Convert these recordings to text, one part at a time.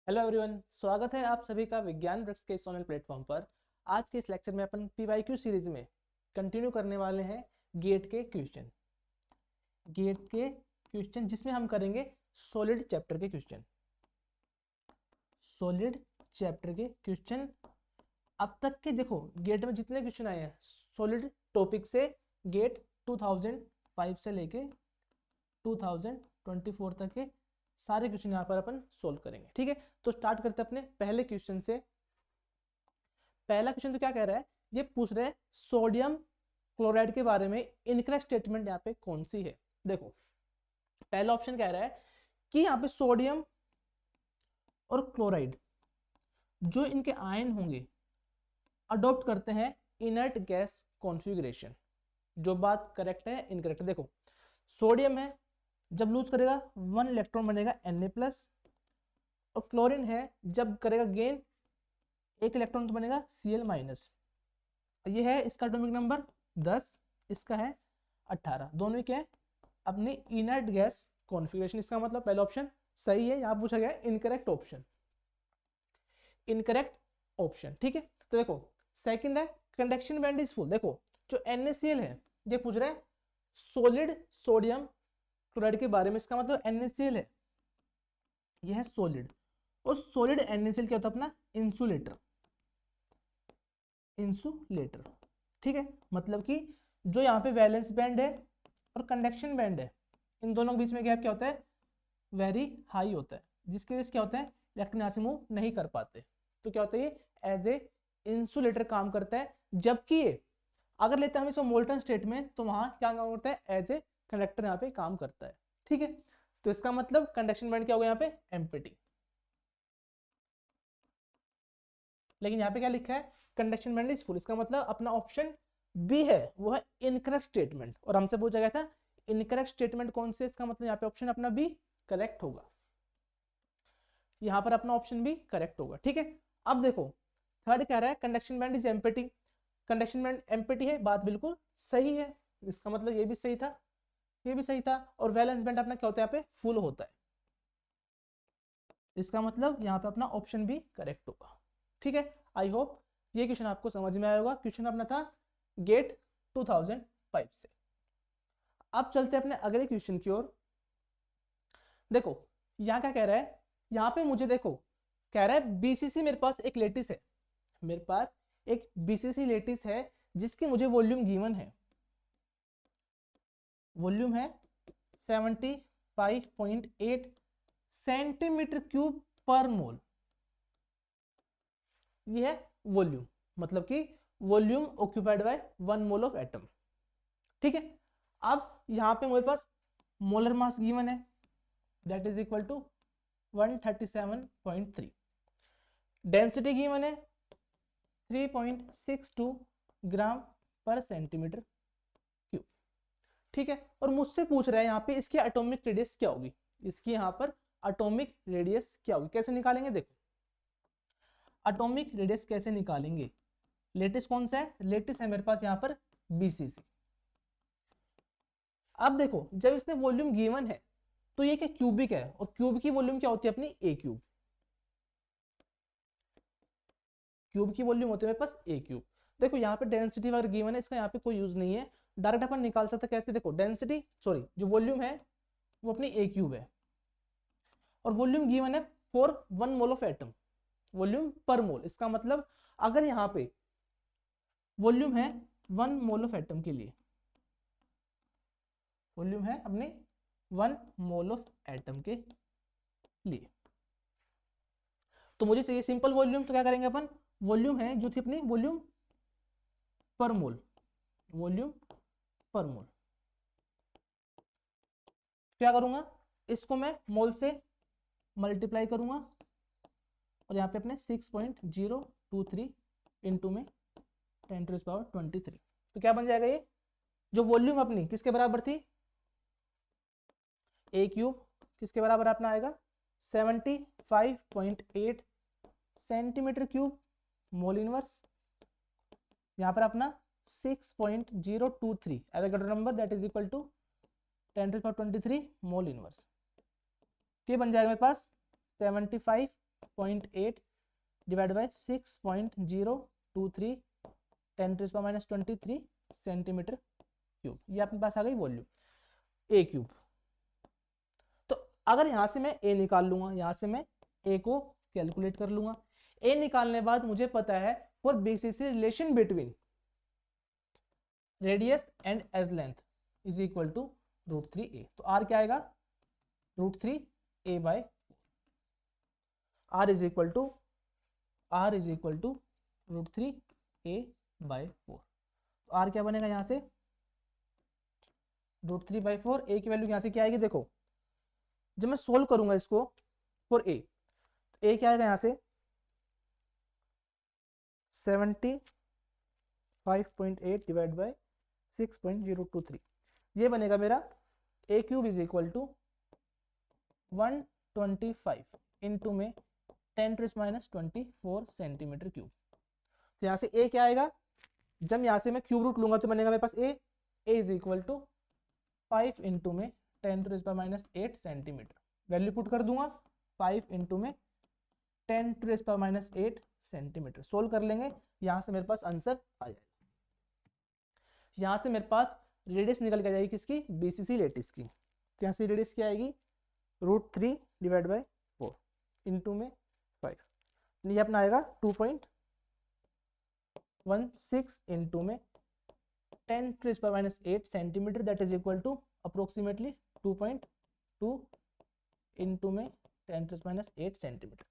Hello everyone, स्वागत है आप सभी का विज्ञान वृक्ष के इस ऑनलाइन प्लेटफॉर्म पर। आज के इस लेक्चर में अपन पीवाईक्यू सीरीज में कंटिन्यू करने वाले हैं गेट के क्वेश्चन जिसमें हम करेंगे सॉलिड चैप्टर के क्वेश्चन। अब तक के देखो गेट में जितने क्वेश्चन आए हैं सॉलिड टॉपिक से, गेट 2005 से लेके 2024 तक के सारे क्वेश्चन यहाँ पर अपन सोल्व करेंगे। ठीक है, तो स्टार्ट करते हैं अपने पहले क्वेश्चन से। पहला क्वेश्चन तो क्या कह रहा है, ये पूछ रहे हैं सोडियम क्लोराइड के बारे में इनकरेक्ट स्टेटमेंट यहाँ पे कौन सी है। देखो पहला ऑप्शन कह रहा है कि यहाँ पे सोडियम और क्लोराइड जो इनके आयन होंगे अडॉप्ट करते हैं इनर्ट गैस कॉन्फ़िगरेशन। जो बात करेक्ट है इनकरेक्ट। देखो सोडियम है, जब लूज करेगा 1 इलेक्ट्रॉन बनेगा Na+, और क्लोरीन है जब करेगा गेन 1 इलेक्ट्रॉन तो बनेगा Cl-। ये है इसका एटॉमिक नंबर 10, इसका है 18। दोनों क्या है अपनी इनर्ट गैस कॉन्फ़िगरेशन। इसका मतलब पहला ऑप्शन सही है। यहाँ पूछा गया इनकरेक्ट ऑप्शन। ठीक है, तो देखो सेकंड है कंडक्शन बैंड इज फुल। देखो जो NaCl है ये पूछ रहा है सॉलिड सोडियम क्लोराइड के बारे में। इसका मतलब NaCl है, यह है सॉलिड, और सॉलिड NaCl क्या होता है अपना इंसुलेटर। ठीक है, मतलब कि जो यहाँ पे वैलेंस बैंड है और कंडक्शन बैंड है, इन दोनों के बीच में गैप क्या होता है, वेरी हाई होता है, जिसके वजह से क्या होता है इलेक्ट्रॉन यहाँ से मूव नहीं कर पाते। तो क्या होता है ये एज ए इंसुलेटर काम करता है। जबकि ये अगर लेते हैं हम इसको मोल्टन स्टेट में तो वहां क्या काम करता है, एज ए कंडक्टर यहाँ पे काम करता है। ठीक है, तो इसका मतलब कंडक्शन बैंड क्या होगा यहाँ पे एम्प्टी। लेकिन यहाँ पे क्या लिखा है कंडक्शन बैंड इज फुल। इसका मतलब अपना ऑप्शन बी है वो है इनकरेक्ट स्टेटमेंट, और हमसे पूछा गया था इनकरेक्ट स्टेटमेंट कौन से। इसका मतलब यहाँ पे ऑप्शन अपना बी करेक्ट होगा। यहाँ पर अपना ऑप्शन बी करेक्ट होगा। ठीक है, अब देखो थर्ड कह रहा है conduction band is empty. Conduction band empty है, बात बिल्कुल सही है। इसका मतलब ये भी सही था, ये भी सही था, और वैलेंस बैंड अपना क्या होता है यहाँ पे फुल होता है। इसका मतलब यहाँ पे अपना ऑप्शन भी करेक्ट होगा। ठीक है, आई होप ये क्वेश्चन आपको समझ में आया होगा। क्वेश्चन अपना था गेट 2005 से। अब चलते हैं अपने अगले क्वेश्चन की ओर। देखो यहाँ क्या कह रहा है, यहाँ पे मुझे देखो कह रहा है बीसीसी मेरे पास एक लेटिस है, मेरे पास एक बीसीसी लेटिस है जिसकी मुझे वॉल्यूम गिवन है। वॉल्यूम है 75.8 सेंटीमीटर क्यूब पर मोल। ये है वॉल्यूम, मतलब कि volume occupied by 1 mole of atom. ठीक है, अब यहां पे मेरे पास मोलर मास गिवन है, that is equal to 137.3। Density given है 3.62 ग्राम पर सेंटीमीटर क्यूब। ठीक है, और मुझसे पूछ रहा है यहाँ पे इसकी एटॉमिक रेडियस क्या होगी। इसकी यहाँ पर एटॉमिक रेडियस क्या होगी, कैसे निकालेंगे। देखो एटॉमिक रेडियस कैसे निकालेंगे, लेटेस्ट कौन सा है, लेटेस्ट है मेरे पास यहाँ पर बीसीसी। अब देखो जब इसने वॉल्यूम गिवन है तो ये क्या क्यूबिक है, और क्यूब की वॉल्यूम क्या होती है अपनी ए क्यूब। क्यूब की वॉल्यूम होती है मेरे पास ए क्यूब। देखो यहाँ पे डेंसिटी वगैरह गिवन है, इसका यहाँ पे कोई यूज नहीं है, डायरेक्ट अपन निकाल सकते कैसे। देखो डेंसिटी सॉरी जो वॉल्यूम है वो अपनी ए क्यूब है, और वॉल्यूम गिवन है for 1 mole of atom, volume पर मोल। इसका मतलब अगर यहाँ पे वॉल्यूम है 1 मोल ऑफ एटम के लिए, वॉल्यूम है अपने 1 मोल ऑफ एटम के लिए, तो मुझे चाहिए सिंपल वॉल्यूम। तो क्या करेंगे अपन, वॉल्यूम है जो थी अपनी वॉल्यूम पर मोल, वॉल्यूम पर मोल क्या करूंगा, इसको मैं मोल से मल्टीप्लाई करूंगा, और यहाँ पे अपने 6.023 इंटू में 10⁻23। तो क्या बन जाएगा, ये जो वॉल्यूम अपनी किसके बराबर थी, ए क्यूब, किसके बराबर अपना आएगा 75.8 सेंटीमीटर क्यूब मोल इनवर्स। यहाँ पर अपना 6.023 Avogadro number, that is equal to 10⁻23 mole inverse. ये बन जाएगा मेरे पास 75 6.8 डिवाइड बाय 6.023 10⁻⁻23 सेंटीमीटर क्यूब, ये अपने पास आ गई वॉल्यूम ए क्यूब। तो अगर यहां से मैं ए निकाल लूंगा, यहां से मैं ए को कैलकुलेट कर लूंगा। ए निकालने बाद मुझे पता है for BCC relation between radius and edge length is equal to √3a। तो आर क्या आएगा, √3a by r is equal to √3a by 4। तो आर क्या बनेगा यहां से, √3/4। ए की वैल्यू यहां से क्या आएगी, देखो जब मैं सोल्व करूंगा इसको फॉर ए, तो ए क्या आएगा यहां से 75.8 डिवाइड बाय 6.023, ये बनेगा मेरा a cube is equal to 125 into में 10⁻24 सेंटीमीटर क्यूब। तो यहाँ से ए क्या आएगा, जब यहाँ से मैं क्यूब रूट लूंगा तो बनेगा मेरे पास a is equal to 5 into में 10⁻8 सेंटीमीटर। वैल्यू पुट कर दूंगा 5 इंटू में 10⁻8 सेंटीमीटर। सोल्व कर लेंगे, यहाँ से मेरे पास आंसर आ जाएगा। यहाँ से मेरे पास रेडियस निकल के जाएगी किसकी, बीसीसी लेटिस की। तो यहाँ से रेडियस क्या आएगी, √3 डिवाइड बाय 4 इंटू में 5, ये अपना आएगा 2.16 इंटू में 10⁻8 centimetre, that is equal to approximately 2.2 into में 10⁻8 सेंटीमीटर।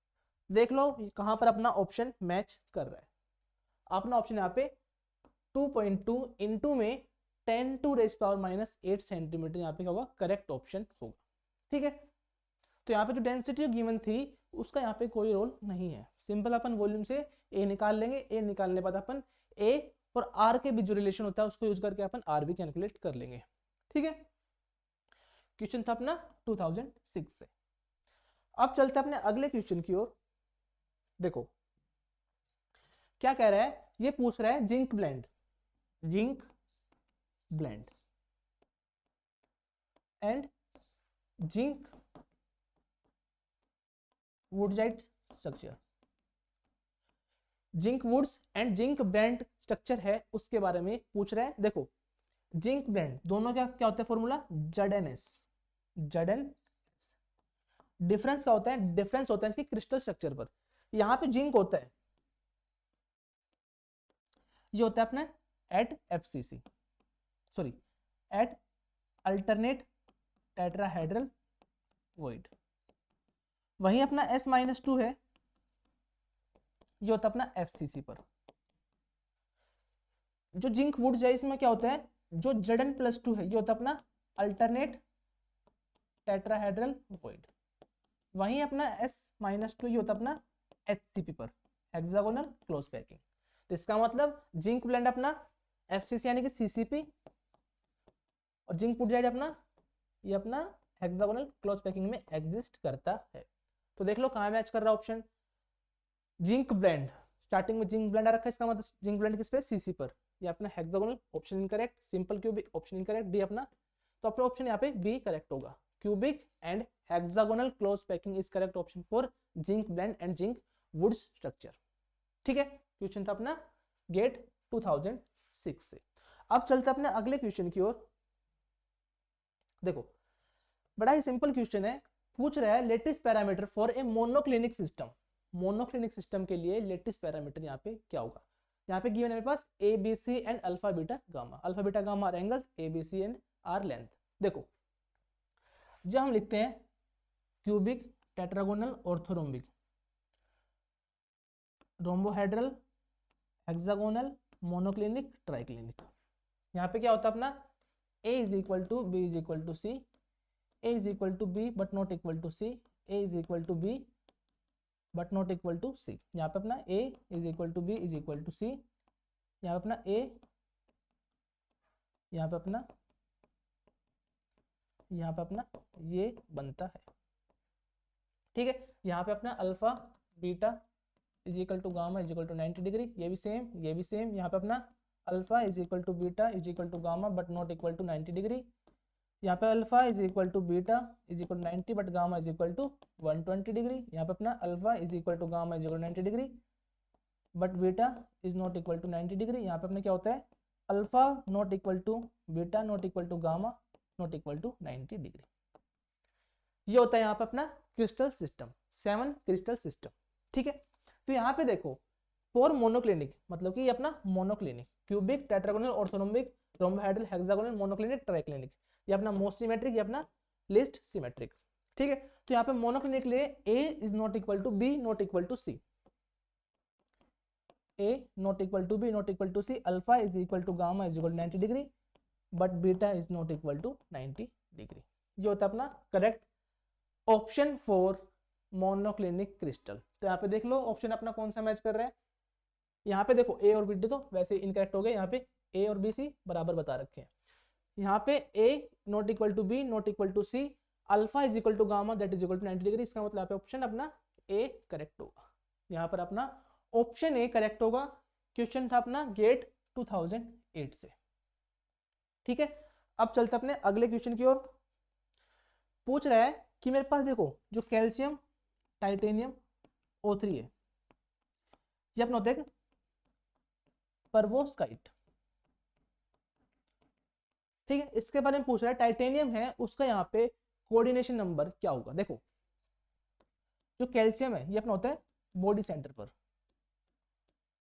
देख लो कहाँ पर अपना ऑप्शन मैच कर रहा है। अपना ऑप्शन यहाँ पे 2.2 इंटू में 10⁻8 सेंटीमीटर यहाँ पे क्या होगा, करेक्ट ऑप्शन होगा। ठीक है, तो यहाँ पे जो डेंसिटी गिवन थी उसका यहाँ पे कोई रोल नहीं है। सिंपल अपन वॉल्यूम से ए निकाल लेंगे, ए निकालने के बाद अपन ए और आर के बीच जो रिलेशन होता है उसको यूज करके अपन आर भी कैलकुलेट कर लेंगे। ठीक है, क्वेश्चन था अपना 2006 से। अब चलते अपने अगले क्वेश्चन की ओर। देखो क्या कह रहा है, ये पूछ रहा है zinc blende and zinc wurtzite structure. Zinc woods and zinc blende structure है उसके बारे में पूछ रहा है। देखो जिंक ब्लेंड दोनों क्या क्या होता है, फॉर्मूला ZnS। डिफरेंस क्या होता है, डिफरेंस होता है इसकी क्रिस्टल स्ट्रक्चर पर। यहां पे जिंक होता है, ये होता है अपना at FCC, sorry at alternate tetrahedral void. वहीं अपना S-2 है, ये होता है अपना FCC पर। जो जिंक वुड है इसमें क्या होता है, जो Zn+2 है ये होता है अपना अल्टरनेट टेट्राहेड्रल वॉइड। वहीं अपना S-2 ये होता है अपना HCP पर, हेक्सागोनल क्लोज पैकिंग। तो इसका मतलब जिंक ब्लेंड अपना FCC यानी कि CCP और जिंक वुडजाइट अपना ये अपना हेक्सागोनल क्लोज पैकिंग में एग्जिस्ट करता है। तो देख लो कहाँ मैच कर रहा है ऑप्शन, जिंक ब्लेंड। स्टार्टिंग में जिंक ब्लेंड आ रखा है, इसका मतलब जिंक ब्लेंड किस पे, CC पर। ये अपना hexagonal, option incorrect. Simple cubic, option incorrect. D अपना, तो अपना ऑप्शन यहाँ पे बी करेक्ट होगा। Cubic and hexagonal close packing is correct option for zinc blende and zinc wurtzite structure. ठीक है, क्वेश्चन था अपना गेट 2006 से। अब चलते अपने अगले क्वेश्चन की ओर। देखो बड़ा ही सिंपल क्वेश्चन है, पूछ रहा है latest parameter for a monoclinic system. Monoclinic system के लिए लेटेस्ट पैरामीटर यहाँ पे क्या होगा। यहाँ पे गिवन है मेरे पास ABC and alpha beta gamma. Alpha beta gamma are angles, ABC and are length. देखो जब हम लिखते हैं cubic, tetragonal, orthorhombic, rhombohedral, hexagonal, monoclinic, triclinic, यहाँ पे क्या होता है अपना A is equal to B is equal to C, A is equal to B but not equal to C, A is equal to B but not equal to C। यहाँ पे अपना A is equal to B is equal to C, यहाँ पे अपना A, यहाँ पे अपना ये बनता है। ठीक है, यहाँ पे अपना alpha beta is equal to gamma is equal to 90 degree, ये भी सेम, ये भी सेम। यहाँ पे अपना alpha is equal to beta is equal to gamma but not equal to 90 degree, यहाँ पे alpha is equal to beta is equal to 90 but gamma is equal to 120 degree. यहाँ पे अपना alpha is equal to gamma is equal to 90 degree but beta is not equal to 90 degree. यहाँ पे अपने क्या होता है, alpha not equal to beta not equal to gamma not equal to 90 degree. ये होता है यहाँ पे अपना क्रिस्टल सिस्टम, 7 क्रिस्टल सिस्टम। ठीक है, तो यहाँ पे देखो फॉर मोनोक्लिनिक मतलब कि ये अपना monoclinic, cubic, tetragonal, orthorhombic, rhombohedral, hexagonal, monoclinic, triclinic, ये अपना मोस्ट सिमेट्रिक, ये अपना लिस्ट सिमेट्रिक। ठीक है, तो यहाँ पे मोनोक्लिनिक लिए a is not equal to b not equal to c, a not equal to b not equal to c, alpha is equal to gamma is equal to 90 degree but beta is not equal to 90 degree. ये होता है अपना correct option for monoclinic crystal. तो यहाँ पे देख लो option अपना कौन सा मैच कर रहा है। यहाँ पे देखो ए और बी तो वैसे इनकरेक्ट हो गए, यहाँ पे ए और बी सी बराबर बता रखे हैं। यहाँ पे a not equal to b not equal to c, alpha is equal to gamma that is equal to 90 degree. इसका मतलब यहाँ पे ऑप्शन अपना ए करेक्ट होगा। यहाँ पर अपना ऑप्शन ए करेक्ट होगा। क्वेश्चन था अपना गेट 2008 से। ठीक है, अब चलते अपने अगले क्वेश्चन की ओर। पूछ रहा है कि मेरे पास देखो जो कैल्शियम टाइटेनियम O3 है, ये अपना होता है परवोस्काइट। ठीक है, इसके बारे में पूछ रहा है, टाइटेनियम है उसका यहाँ पे कोऑर्डिनेशन नंबर क्या होगा। देखो जो कैल्शियम है ये अपना होता है बॉडी सेंटर पर,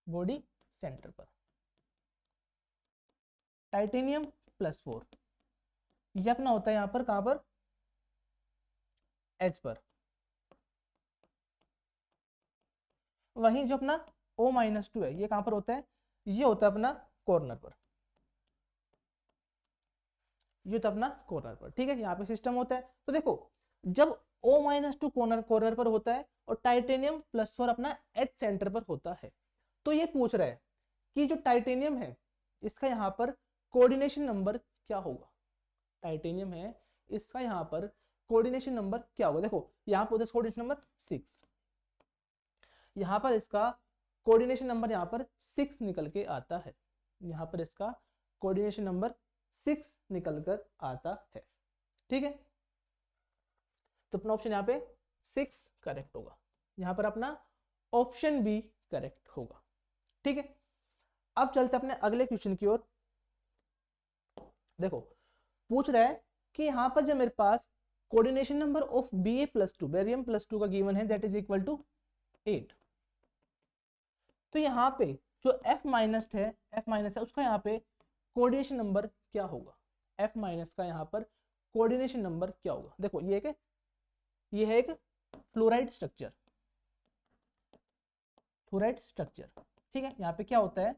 बॉडी सेंटर पर, टाइटेनियम +4 ये अपना होता है यहाँ पर कहां पर, एच पर। वहीं जो अपना O-2 है ये कहां पर होता है, ये होता है अपना कॉर्नर पर, ये तो अपना कॉर्नर पर। ठीक है, यहाँ पे सिस्टम होता है। तो देखो जब O-2 कॉर्नर पर होता है और टाइटेनियम +4 अपना एच सेंटर पर होता है, तो ये पूछ रहा है कि जो टाइटेनियम है इसका यहाँ पर कोऑर्डिनेशन नंबर क्या होगा। टाइटेनियम है इसका यहाँ पर कोऑर्डिनेशन नंबर क्या होगा। देखो यहाँ पर कोऑर्डिनेशन नंबर 6, यहाँ पर इसका कोऑर्डिनेशन नंबर यहाँ पर 6 निकल के आता है, यहाँ पर इसका कोऑर्डिनेशन नंबर 6 निकल कर आता है। ठीक है, तो अपना ऑप्शन यहाँ पे 6 करेक्ट होगा। यहाँ पर अपना ऑप्शन बी करेक्ट होगा। ठीक है, अब चलते अपने अगले क्वेश्चन की ओर। देखो पूछ रहा है कि यहां पर जब मेरे पास coordination number of Ba+2 barium +2 का गिवन है दैट इज इक्वल टू 8, तो यहाँ पे जो F- है उसका यहाँ पे कोऑर्डिनेशन नंबर क्या होगा। F- का यहाँ पर कोऑर्डिनेशन नंबर क्या होगा। देखो ये है एक फ्लोराइड स्ट्रक्चर, फ्लोराइड स्ट्रक्चर। ठीक है, यहाँ पे क्या होता है,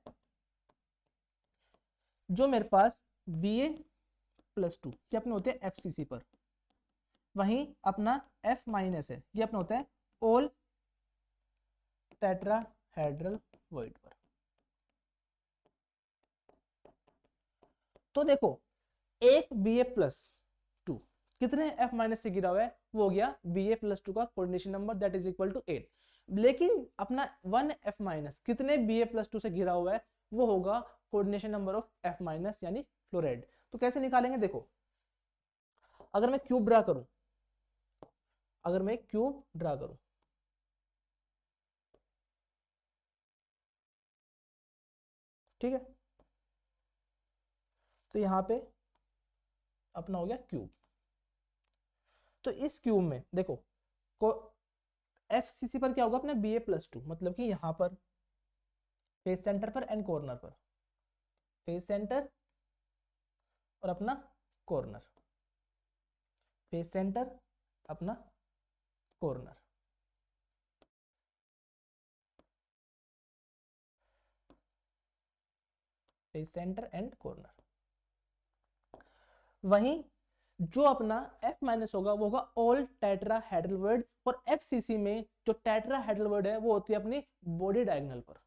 जो मेरे पास Ba+2 ये अपने होते हैं FCC पर, वहीं अपना F- है ये अपना होता है ऑल टेट्राहेड्रल वॉइड पर। तो देखो एक Ba+2 कितने F- से गिरा हुआ है, वो हो गया Ba+2 का coordination number that is equal to 8। लेकिन अपना 1 F- कितने Ba+2 से घिरा हुआ है, वो होगा कोऑर्डिनेशन नंबर ऑफ F- यानी फ्लोराइड। तो कैसे निकालेंगे, देखो अगर मैं क्यूब ड्रा करूं, अगर मैं क्यूब ड्रा करूं, ठीक है, तो यहां पे अपना हो गया क्यूब। तो इस क्यूब में देखो को FCC पर क्या होगा अपना Ba+2 मतलब कि यहां पर फेस सेंटर पर एंड कॉर्नर पर, फेस सेंटर और अपना कॉर्नर, फेस सेंटर अपना corner. Face centre and corner. वहीं जो अपना F- होगा वो होगा ऑल टेट्राहेड्रल वर्ड, और FCC में जो टेट्राहेड्रल वर्ड है वो होती है अपनी बॉडी डायगोनल पर,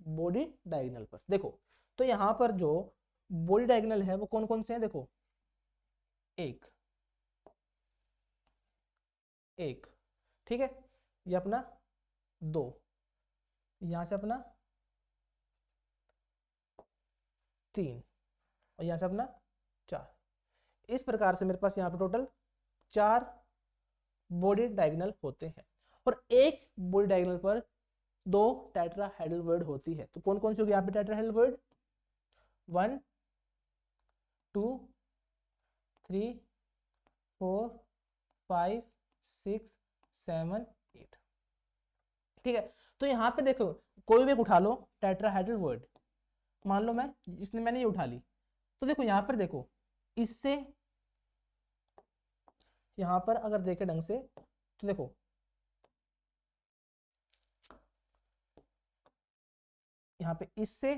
बॉडी डायगोनल पर। देखो तो यहां पर जो बॉडी डायगोनल है वो कौन कौन से हैं, देखो एक एक, ठीक है, ये अपना 2, यहां से अपना 3 और यहां से अपना 4। इस प्रकार से मेरे पास यहाँ पे टोटल 4 बॉडी डायगोनल होते हैं और एक बॉडी डायगोनल पर 2 टेट्राहेड्रल वर्ड होती है। तो कौन कौन सी होगी यहाँ पे टेट्राहेड्रल वर्ड? 1 2 3 4 5 6 7 8। ठीक है, तो यहाँ पे देखो कोई भी उठा लो टेट्राहेड्रल वर्ड, मान लो मैंने ये उठा ली, तो देखो यहाँ पर देखो इससे यहाँ पर अगर देखे ढंग से तो देखो यहाँ पे इससे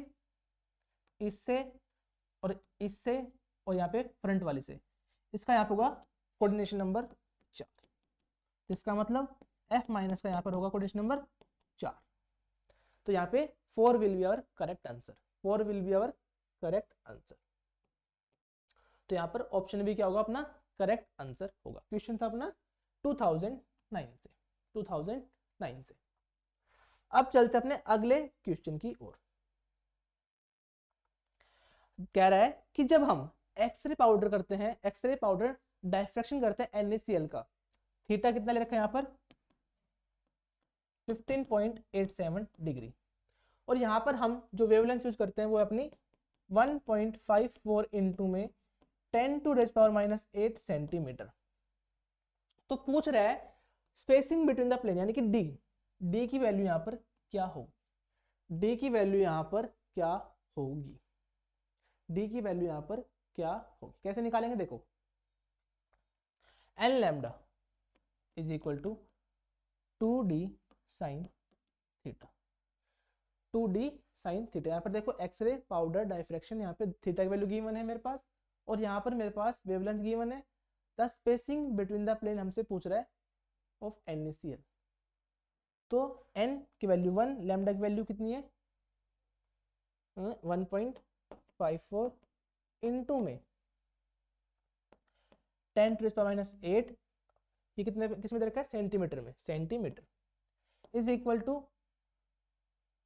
और इससे और यहाँ पे फ्रंट वाली से, इसका यहाँ पे होगा कोऑर्डिनेशन नंबर 4। इसका मतलब F माइनस का यहाँ पर होगा कोऑर्डिनेशन नंबर 4। तो यहाँ पे 4 will be our correct answer, 4 will be our correct answer. तो यहाँ पर ऑप्शन भी क्या होगा अपना करेक्ट आंसर होगा। क्वेश्चन था अपना 2009 से। अब चलते अपने अगले क्वेश्चन की ओर। कह रहा है कि जब हम एक्सरे पाउडर करते हैं, एक्सरे पाउडर डायफ्रैक्शन करते हैं NaCl का, थीटा कितना ले रखा है यहाँ पर 15.87 डिग्री, और यहाँ पर हम जो वेवलेंथ यूज करते हैं वो अपनी 1.54 इंटू में 10⁻⁻8 सेंटीमीटर। तो पूछ रहा है स्पेसिंग बिटवीन द प्लेन यानी कि डी की वैल्यू यहाँ पर क्या होगी, डी की वैल्यू यहाँ पर क्या होगी, डी की वैल्यू यहाँ पर क्या होगी, कैसे निकालेंगे? देखो n lambda is equal to 2d sine theta, 2d sine theta. यहाँ पर देखो एक्सरे पाउडर डायफ्रैक्शन, यहाँ पे थीटा की वैल्यू गिवन है मेरे पास, और यहाँ पर मेरे पास वेवलेंथ गिवन है। The spacing between the plane हमसे पूछ रहा है ऑफ NaCl। तो n की वैल्यू 1, लैम्डा की वैल्यू कितनी है 1.54 इंटू में 10⁻⁸, ये कितने किसमें दे रखा है सेंटीमीटर में, centimetre is equal to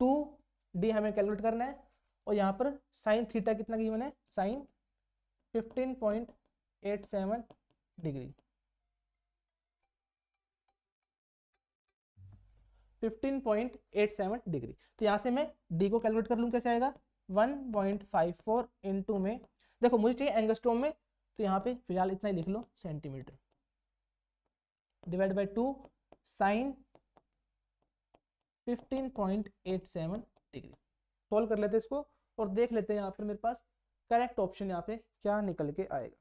2d हमें कैलकुलेट करना है, और यहाँ पर साइन थीटा कितना गिवन है साइन 15.87 डिग्री, 15.87 डिग्री। तो यहाँ से मैं d को कैलकुलेट कर लूँ, कैसे आएगा 1.54 इंटू में, देखो मुझे चाहिए एंगस्ट्रॉम में, तो यहाँ पे फिलहाल इतना ही लिख लो centimetre, divide by 2 sine 15.87 degree. Solve कर लेते हैं इसको और देख लेते हैं यहाँ पर मेरे पास करेक्ट ऑप्शन यहाँ पे क्या निकल के आएगा।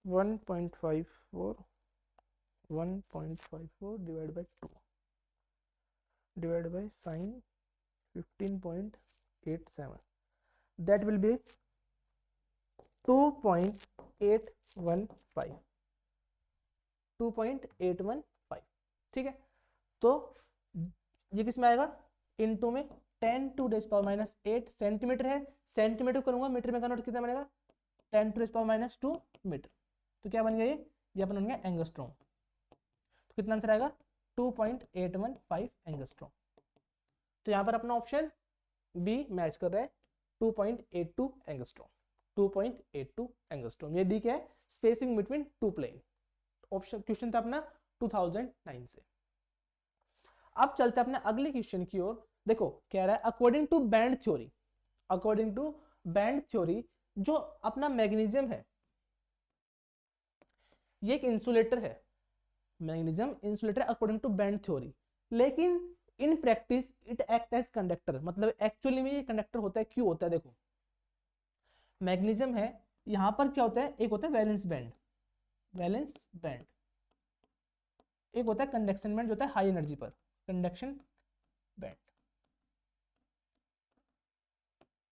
1.54 divide by 2 divide by sign 15.87, that will be 2.815। ठीक है, तो ये किस में आएगा इनटू में 10⁻⁻8 सेंटीमीटर है, सेंटीमीटर करूंगा मीटर में कन्वर्ट कितना बनेगा 10⁻⁻2 मीटर। तो क्या बन गया ये अपन बन गया एंगस्ट्रॉम। तो कितना आंसर आएगा 2.815 एंगस्ट्रॉम। तो यहाँ पर अपना ऑप्शन बी मैच कर रहा है 2.82 एंगस्ट्रॉम, 2.82 एंगस्ट्रॉम। ये डी क्या है spacing between two plane. Option question था अपना 2009 से। अब चलते हैं अपने अगले क्वेश्चन की ओर। देखो कह रहा है according to band theory, according to band theory जो अपना मैग्नीशियम है ये एक इंसुलेटर है, magnesium insulator according to band theory, लेकिन in practice it act as conductor, मतलब एक्चुअली में ये कंडक्टर होता है। क्यों होता है? देखो मैग्नीशियम है, यहां पर क्या होता है, एक होता है वैलेंस बैंड, वैलेंस बैंड, एक होता है कंडक्शन बैंड जो होता है हाई एनर्जी पर, कंडक्शन बैंड।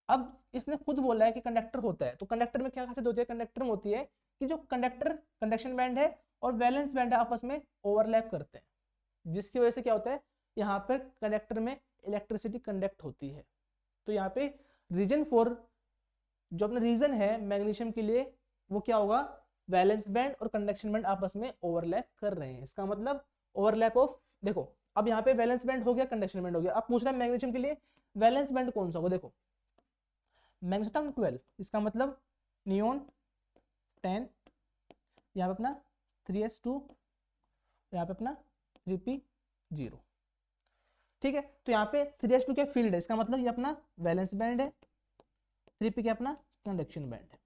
अब इसने खुद बोला है कि कंडक्टर होता है, तो कंडक्टर में क्या खासियत होती है? कंडक्टर में होती है कि जो कंडक्टर कंडक्शन बैंड है और वैलेंस बैंड है आपस में ओवरलैप करते हैं, जिसकी वजह से क्या होता है यहाँ पर कंडक्टर में इलेक्ट्रिसिटी कंडक्ट होती है। तो यहाँ पे रीजन फॉर जो अपना रीजन है मैग्नीशियम के लिए वो क्या होगा, वैलेंस बैंड और कंडक्शन बैंड आपस में ओवरलैप कर रहे हैं। इसका मतलब ओवरलैप ऑफ, देखो अब यहाँ पे वैलेंस बैंड हो गया, कंडक्शन बैंड हो गया। अब पूछ रहा है मैग्नीशियम के लिए वैलेंस बैंड कौन सा होगा। देखो मैग्नीशियम 12, इसका मतलब नियोन 10, यहाँ पे अपना 3s2, यहाँ पे अपना 3p0। ठीक है, तो यहाँ पे 3s2 क्या फील्ड है, इसका मतलब ये अपना वैलेंस बैंड है, 3p क्या अपना कंडक्शन बैंड है।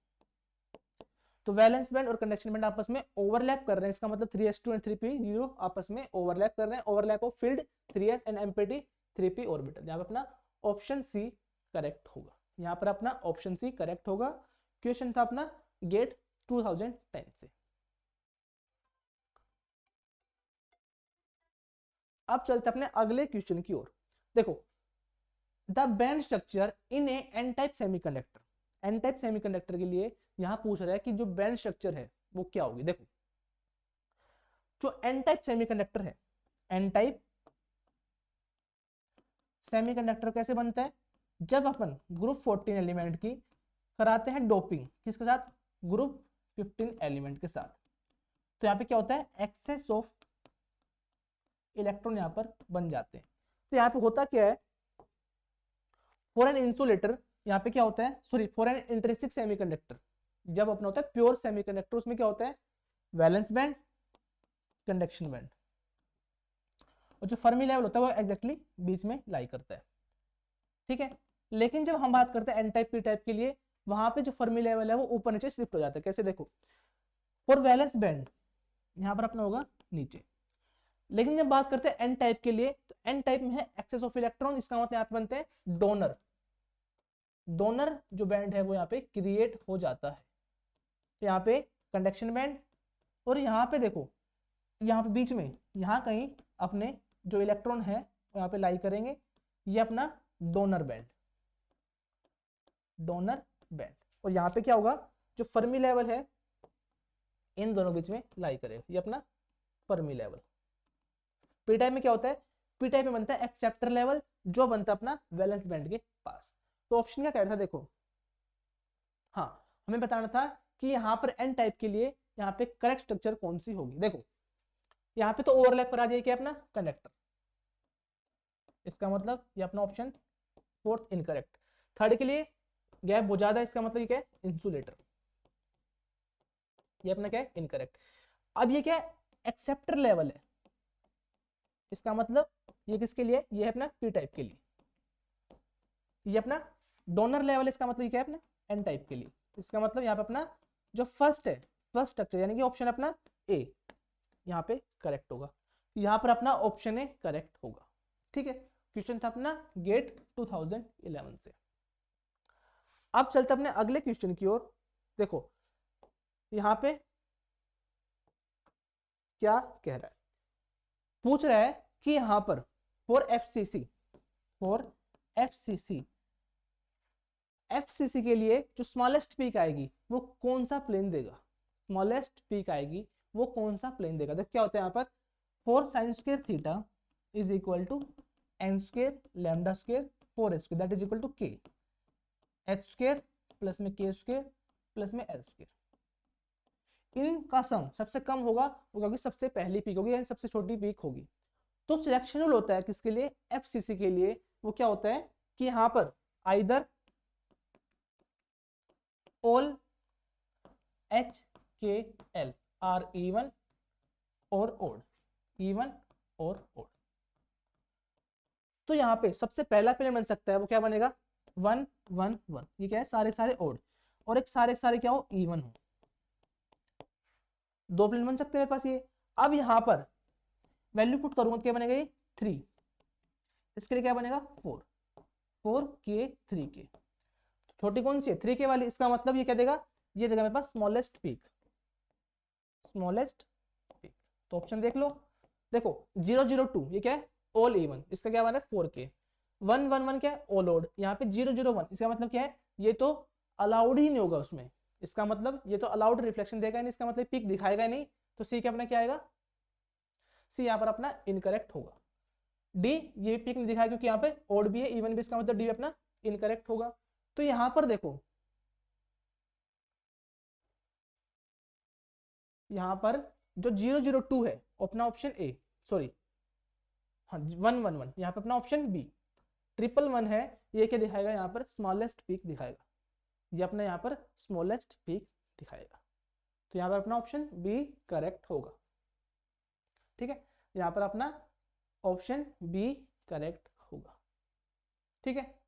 तो वैलेंस बैंड और कंडक्शन बैंड आपस में ओवरलैप कर रहे हैं, इसका मतलब 3s2 एंड 3p0 आपस में ओवरलैप कर रहे हैं, overlap of field 3s and empty 3p orbital. यहाँ पे अपना ऑप्शन सी करेक्ट होगा, यहाँ पर अपना ऑप्शन सी करेक्ट होगा। क्वेश्चन था अपना गेट 2010 से। अब चलते अपने अगले क्वेश्चन की ओर। देखो, the band structure in a n type semiconductor, n type semiconductor के लिए यहां पूछ रहा है कि जो बैंड स्ट्रक्चर है वो क्या होगी। देखो, जो एन टाइप सेमीकंडक्टर है, एन टाइप सेमीकंडक्टर कैसे बनता है, जब अपन ग्रुप 14 एलिमेंट की कराते हैं डोपिंग, किसके साथ, ग्रुप 15 एलिमेंट के साथ, तो यहाँ पे क्या होता है, एक्सेस ऑफ इलेक्ट्रॉन यहाँ पर बन जाते हैं। तो यहाँ पे होता क्या है, फॉर एन इंसुलेटर, यहाँ पे क्या होता है, sorry for an intrinsic semiconductor, जब अपना होता है प्योर सेमीकंडक्टर, उसमें क्या होता है, वैलेंस बैंड, कंडक्शन बैंड, और जो फर्मी लेवल होता है वो एग्जैक्टली बीच में लाई करता है। ठीक है, लेकिन जब हम बात करते हैं एन टाइप पी टाइप के लिए, वहां पे जो फर्मी लेवल है वो ऊपर नीचे शिफ्ट हो जाता है। कैसे, देखो, फॉर वैलेंस बैंड यहाँ पर अपना होगा नीचे, लेकिन जब बात करते हैं एन टाइप के लिए, तो एन टाइप में है एक्सेस ऑफ इलेक्ट्रॉन, इसका मतलब यहाँ पे बनते हैं डोनर, डोनर जो बैंड है वो यहाँ पे क्रिएट हो जाता है। यहाँ पे कंडक्शन बैंड, और यहाँ पे देखो, यहाँ पे बीच में यहाँ कहीं अपने जो इलेक्ट्रॉन है यहाँ पे लाई करेंगे, ये अपना डोनर बैंड, डोनर बैंड, और यहाँ पे क्या होगा, जो फर्मी लेवल है इन दोनों बीच में लाई करेगा, ये अपना फर्मी लेवल। पी टाइप में क्या होता है, पी टाइप में बनता है एक्सेप्टर लेवल, जो बनता है अपना वैलेंस बैंड के पास। तो ऑप्शन क्या कह रहा था, देखो, हाँ हमें बताना था कि यहाँ पर एन टाइप के लिए यहाँ पे करेक्ट स्ट्रक्चर कौन सी होगी। देखो, यहाँ पे तो ओवरलैप करा दिया क्या अपना कंडक्टर, इसका मतलब ये अपना ऑप्शन फोर्थ इनकरेक्ट। थर्ड के लिए गैप बहुत ज्यादा, इसका मतलब ये क्या है, इंसुलेटर, ये अपना क्या है, इनकरेक्ट। अब ये क्या है, एक्सेप्टर लेवल है, इसका मतलब ये किसके लिए, ये है अपना पी टाइप के लिए। ये अपना डोनर लेवल, इसका मतलब ये क्या है, अपना एन टाइप के लिए। इसका मतलब यहाँ पे अपना जो फर्स्ट है, फर्स्ट स्ट्रक्चर यानी कि ऑप्शन अपना ए यहाँ पे करेक्ट होगा, यहाँ पर अपना ऑप्शन ए करेक्ट होगा। ठीक है, क्वेश्चन था अपना गेट 2011 से। अब चलते अपने अगले क्वेश्चन की ओर। देखो, यहाँ पे क्या कह रहा है, पूछ रहा है कि यहां पर for FCC, for FCC, FCC के लिए जो स्मॉलेस्ट पीक आएगी वो कौन सा प्लेन देगा, स्मॉलेस्ट पीक आएगी वो कौन सा प्लेन देगा। तो क्या होता है यहाँ पर, four sine square theta is equal to n square lambda square 4 that is equal to k, h square plus में के स्क्वायर प्लस में एल स्क्वायर। इनका सम सबसे कम होगा वो, क्योंकि सबसे पहली पीक होगी यानी सबसे छोटी पीक होगी। तो सिलेक्शन रूल होता है किसके लिए, एफसीसी के लिए, वो क्या होता है कि यहां पर आइदर ऑल एच के एल आर इवन और ओड, इवन और ओड। तो यहां पे सबसे पहला प्लेन बन सकता है, वो क्या बनेगा, 1 1 1, ये क्या है, सारे सारे ओड, और एक सारे क्या हो, इवन हो। दो प्लेन बन सकते हैं मेरे पास ये। अब यहां पर वैल्यू पुट करूंगा तो क्या बनेगा, ये 3, इसके लिए क्या बनेगा 4, 4 के 3 के, छोटी कौन सी है 3 के वाली, इसका मतलब ये क्या देगा, ये देगा मेरे पास स्मॉलेस्ट पीक, स्मॉलेस्ट पीक। तो ऑप्शन देख लो, देखो 0 0 2 ये क्या है, ऑल इवन, इसका क्या बना है 4 के, 1 1 1 क्या है, ऑल ओड। यहाँ पे 0 0 1 इसका मतलब क्या है, ये तो अलाउड ही नहीं होगा उसमें, इसका मतलब ये तो अलाउड रिफ्लेक्शन देगा नहीं, इसका मतलब पीक दिखाएगा नहीं। तो सी क्या अपना क्या आएगा, सी यहाँ पर अपना इनकरेक्ट होगा। डी ये पिक नहीं दिखाया क्योंकि यहाँ पे ओड भी है इवन भी, इसका मतलब डी अपना इनकरेक्ट होगा। तो यहां पर देखो, यहां पर जो 0 0 2 है अपना ऑप्शन ए, सॉरी हाँ 1 1 1 यहाँ पे अपना ऑप्शन बी, 1 1 1 है, ये क्या दिखाएगा यहाँ पर स्मॉलेस्ट पीक दिखाएगा। ये अपना यहाँ पर स्मॉलेस्ट पीक दिखाएगा। तो यहाँ पर अपना ऑप्शन बी करेक्ट होगा। ठीक है, यहाँ पर अपना ऑप्शन बी करेक्ट होगा। ठीक है,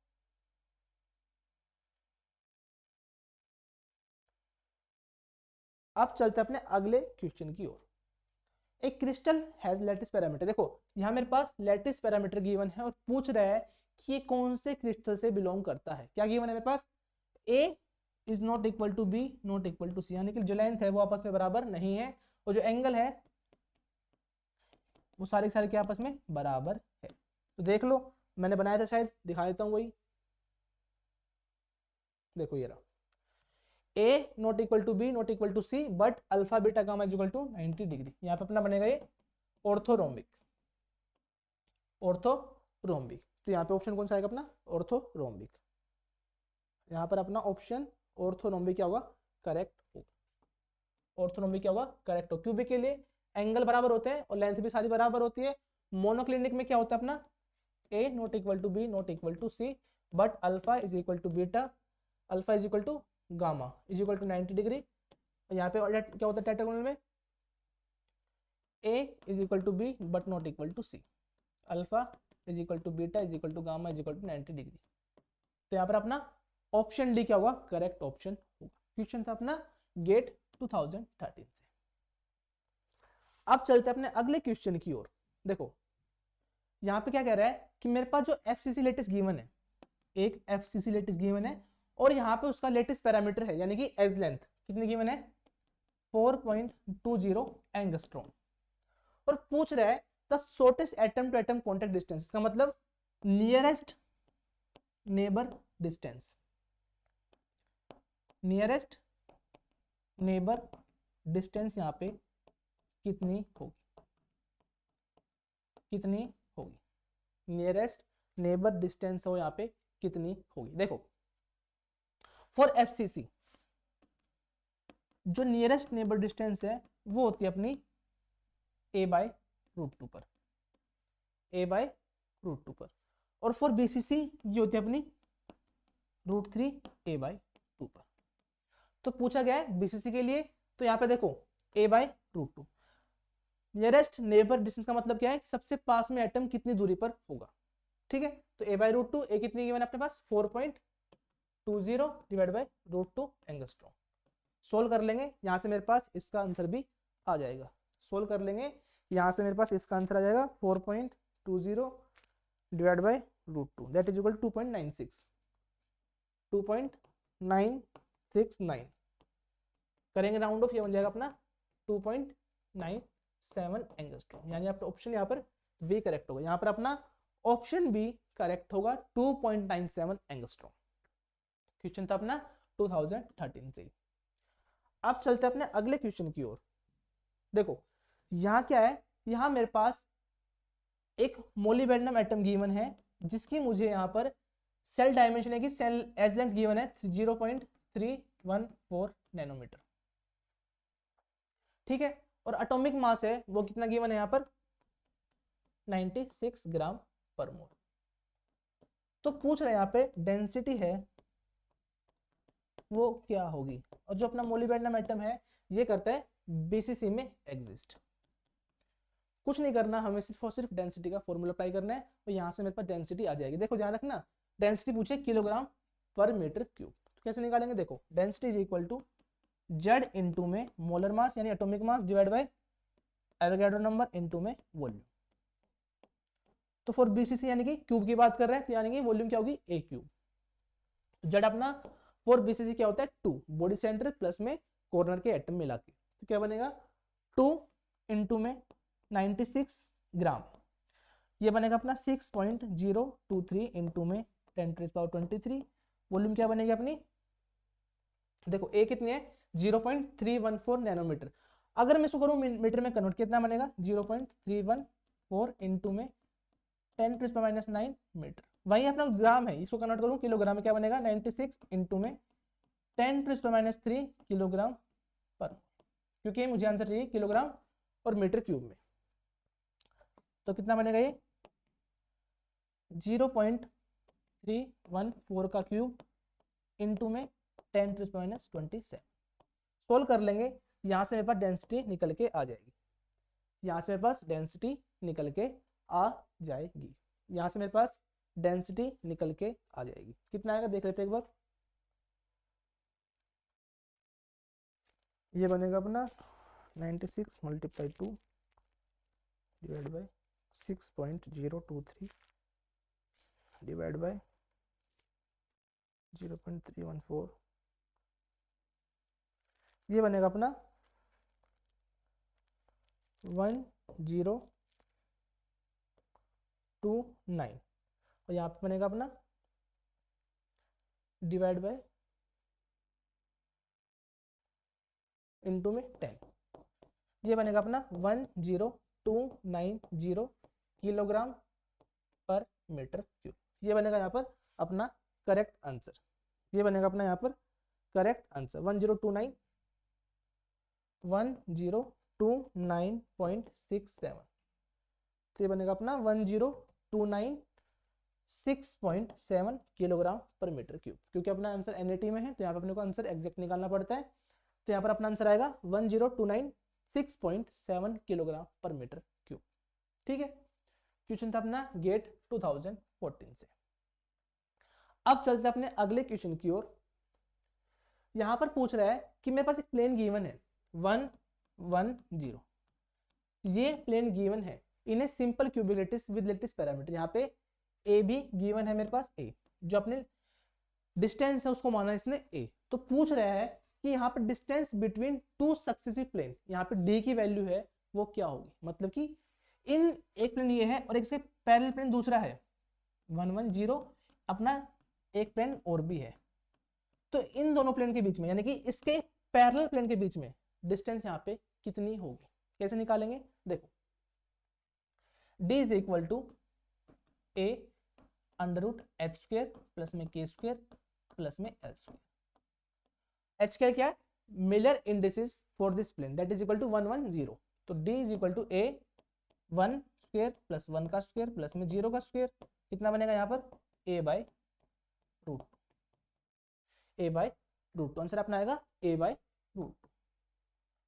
अब चलते अपने अगले क्वेश्चन की ओर। एक क्रिस्टल हैज लैटिस पैरामीटर। देखो यहाँ मेरे पास लैटिस पैरामीटर गिवन है और पूछ रहा है कि ये कौन से क्रिस्टल से बिलोंग करता है। क्या गिवन है मेरे पास, a is not equal to b not equal to c, यानी कि जो लेंथ है वो आपस में बराबर नहीं है और जो एंगल है वो सारे के सारे के आपस में बराबर है। तो देख लो, मैंने बनाया था, शायद दिखा देता हूँ वही। देखो ये रहा, a not equal to b not equal to c but alpha beta gamma is equal to 90 degree. यहाँ पे अपना बनेगा ये ऑर्थोरोम्बिक, ऑर्थोरोम्बिक। तो यहाँ पे ऑप्शन कौन सा आएगा अपना, ऑर्थोरोम्बिक। यहाँ पर अपना ऑप्शन ऑर्थोरोम्बिक क्या होगा, करेक्ट होगा। ऑर्थोरोम्बिक क्या होगा, करेक्ट हो। क्यूबिक के लिए एंगल बराबर होते हैं और लेंथ भी सारी बराबर होती है। मोनोक्लिनिक में क्या होता है अपना, a not equal to b not equal to c but alpha is equal to beta, alpha is equal to gamma is equal to 90 degree. यहाँ पे क्या होता है टेट्रागोनल में, a is equal to b but not equal to c, alpha is equal to beta is equal to gamma is equal to 90 degree. तो यहाँ पर अपना ऑप्शन डी क्या होगा, करेक्ट ऑप्शन होगा। क्वेश्चन था अपना गेट 2013 से। अब चलते अपने अगले क्वेश्चन की ओर। देखो यहाँ पे क्या कह रहा है कि मेरे पास जो एफसीसी लेटेस्ट गिवन है, एक एफसीसी लेटेस्ट गिवन है और यहाँ पे उसका लेटेस्ट पैरामीटर है यानी कि एज लेंथ कितनी गिवन है, 4.20 एंगस्ट्रॉम, और पूछ रहा है the shortest atom to atom contact distance. इसका मतलब nearest neighbour distance, nearest neighbour distance यहाँ पे कितनी होगी, कितनी होगी, नियरेस्ट नेबर डिस्टेंस हो यहाँ पे कितनी होगी। देखो फॉर एफसीसी जो नियरेस्ट नेबर डिस्टेंस है वो होती है अपनी a/√2 पर, a/√2 पर, और फॉर बीसीसी ये होती है अपनी √3 a/2 पर। तो पूछा गया है बीसीसी के लिए, तो यहाँ पे देखो a/√2 नियरेस्ट नेबर डिस्टेंस का मतलब क्या है, सबसे पास में एटम कितनी दूरी पर होगा। ठीक है, तो a/√2, ए कितनी गिवन है अपने पास 4.20 डिवाइड बाय √2 एंगस्ट्रॉम। सोल्व कर लेंगे, यहां से मेरे पास इसका आंसर भी आ जाएगा। सोल्व कर लेंगे, यहां से मेरे पास इसका आंसर आ जाएगा 4.20 divide by √2 that is equal 2.96, 2.969 करेंगे राउंड ऑफ, ये बन जाएगा अपना 2.97 एंगस्ट्रॉम। यानी आपका ऑप्शन यहाँ पर बी करेक्ट होगा। यहाँ पर अपना ऑप्शन बी करेक्ट होगा, 2.97 एंगस्ट्रॉम। क्वेश्चन था अपना 2013 से। अब चलते अपने अगले क्वेश्चन की ओर। देखो यहां क्या है, यहां मेरे पास एक मोलिबेडनम एटम गिवन है जिसकी मुझे यहां पर सेल डायमेंशन है कि सेल एज लेंथ गिवन है 0.314 नैनोमीटर। ठीक है, और एटॉमिक मास है वो कितना गिवन है यहां पर 96 ग्राम पर मोल। तो पूछ रहे हैं यहाँ पे डेंसिटी है वो क्या होगी, और जो अपना मोलिबेडनम एटम है ये करता है बीसीसी में एग्जिस्ट। कुछ नहीं करना, हमें सिर्फ और सिर्फ डेंसिटी का फॉर्मूला अप्लाई करना है और यहाँ से मेरे पास डेंसिटी आ जाएगी। देखो ध्यान रखना, डेंसिटी पूछे किलोग्राम पर मीटर क्यूब, तो कैसे निकालेंगे, देखो density is equal to z into में मोलर मास यानी atomic mass divide by Avogadro number into में वॉल्यूम। तो फॉर बीसीसी यानी कि क्यूब की बात कर रहे हैं, तो यानी कि वॉल्यूम क्या होगी ए क्यूब। जेड अपना फॉर बीसीसी क्या होता है 2 बॉडी सेंटर प्लस में कॉर्नर के एटम मिला के, तो क्या बनेगा 2 इंटू में 96 ग्राम, ये बनेगा अपना 6.023 इंटू में 10⁻23। वॉल्यूम क्या बनेगी अपनी, देखो ए कितनी है 0.314 नैनोमीटर। अगर मैं इसको करूं मीटर में कन्वर्ट, कितना बनेगा 0.314 इंटू में 10⁻⁹ मीटर। वही अपना ग्राम है, इसको कन्वर्ट करूं किलोग्राम में, क्या बनेगा 96 इंटू में 10⁻³ किलोग्राम पर, क्योंकि मुझे आंसर चाहिए किलोग्राम और मीटर क्यूब में। तो कितना बनेगा ये 0.314 का क्यूब इंटू में 10⁻27। सोल्व कर लेंगे, यहाँ से मेरे पास डेंसिटी निकल के आ जाएगी, यहाँ से मेरे पास डेंसिटी निकल के आ जाएगी, यहाँ से मेरे पास डेंसिटी निकल के आ जाएगी। कितना आएगा देख लेते हैं एक बार। ये बनेगा अपना 96 × 2 डिवाइड बाई 6.023 डिवाइड बाई 0.314, ये बनेगा अपना 1029 और यहाँ पे बनेगा अपना डिवाइड बाय इनटू में 10, ये बनेगा अपना 10290 किलोग्राम पर मीटर क्यूब। ये बनेगा यहाँ पर अपना करेक्ट आंसर, ये बनेगा अपना यहाँ पर करेक्ट आंसर 1029.67, तो ये बनेगा अपना 1029.6.7 किलोग्राम पर मीटर क्यूब। क्योंकि अपना आंसर एनएटी में है तो यहाँ पर अपने को आंसर एग्जैक्ट निकालना पड़ता है, तो यहाँ पर अपना आंसर आएगा 1029.6.7 किलोग्राम पर मीटर क्यूब। ठीक है, क्वेश्चन था अपना गेट 2014 से। अब चलते अपने अगले क्वेश्चन की ओर। यहां पर पूछ रहा है कि मेरे पास एक प्लेन गिवन है 110, ये प्लेन गिवन है इन्हें simple cubic lattice with lattice parameter. यहाँ पे ए भी गिवन है मेरे पास, ए जो अपने डिस्टेंस है उसको माना इसने ए। तो पूछ रहा है कि यहाँ पे distance between two successive plane, यहाँ पे डी की वैल्यू है वो क्या होगी। मतलब कि इन एक प्लेन ये है और एक से पैरेलल प्लेन दूसरा है 110, अपना एक प्लेन और भी है, तो इन दोनों प्लेन के बीच में यानी कि इसके पैरेलल प्लेन के बीच में डिस्टेंस यहाँ पे कितनी होगी। कैसे निकालेंगे देखो, d is equal to a √h² plus में k² प्लस में l²। h² क्या है, Miller indices for this plane that is equal to 110, तो d is equal to a 1² plus 1 का स्क्वायर प्लस में 0 का स्क्वायर, कितना बनेगा यहाँ पर a/√, a/√, आंसर अपना आएगा a/√।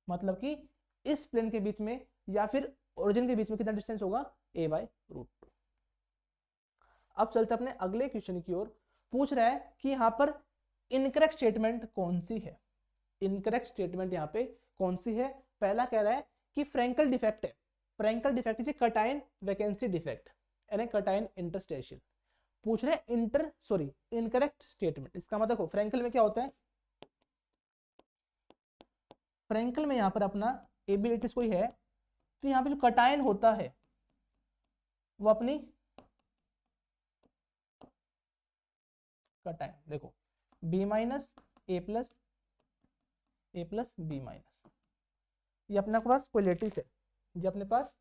मतलब कि इस प्लेन के बीच में या फिर ओरिजिन के बीच में कितना डिस्टेंस होगा a/√। अब चलते अपने अगले क्वेश्चन की ओर। पूछ रहा है कि यहाँ पर इनकरेक्ट स्टेटमेंट कौन सी है, इनकरेक्ट स्टेटमेंट यहाँ पे कौन सी है। पहला कह रहा है कि फ्रैंकल डिफेक्ट है, Frenkel defect is a cation vacancy defect यानी कटाइन इंटरस्टेशियल। पूछ रहे इनकरेक्ट स्टेटमेंट, इसका मतलब देखो फ्रैंकल में क्या होता है, फ्रैंकल में यहाँ पर अपना एबिलिटीज कोई है तो यहाँ पे जो कटाइन होता है वो अपनी कटाइन देखो b minus a plus b minus, ये अपने पास कोई लेटिस है, ये अपने पास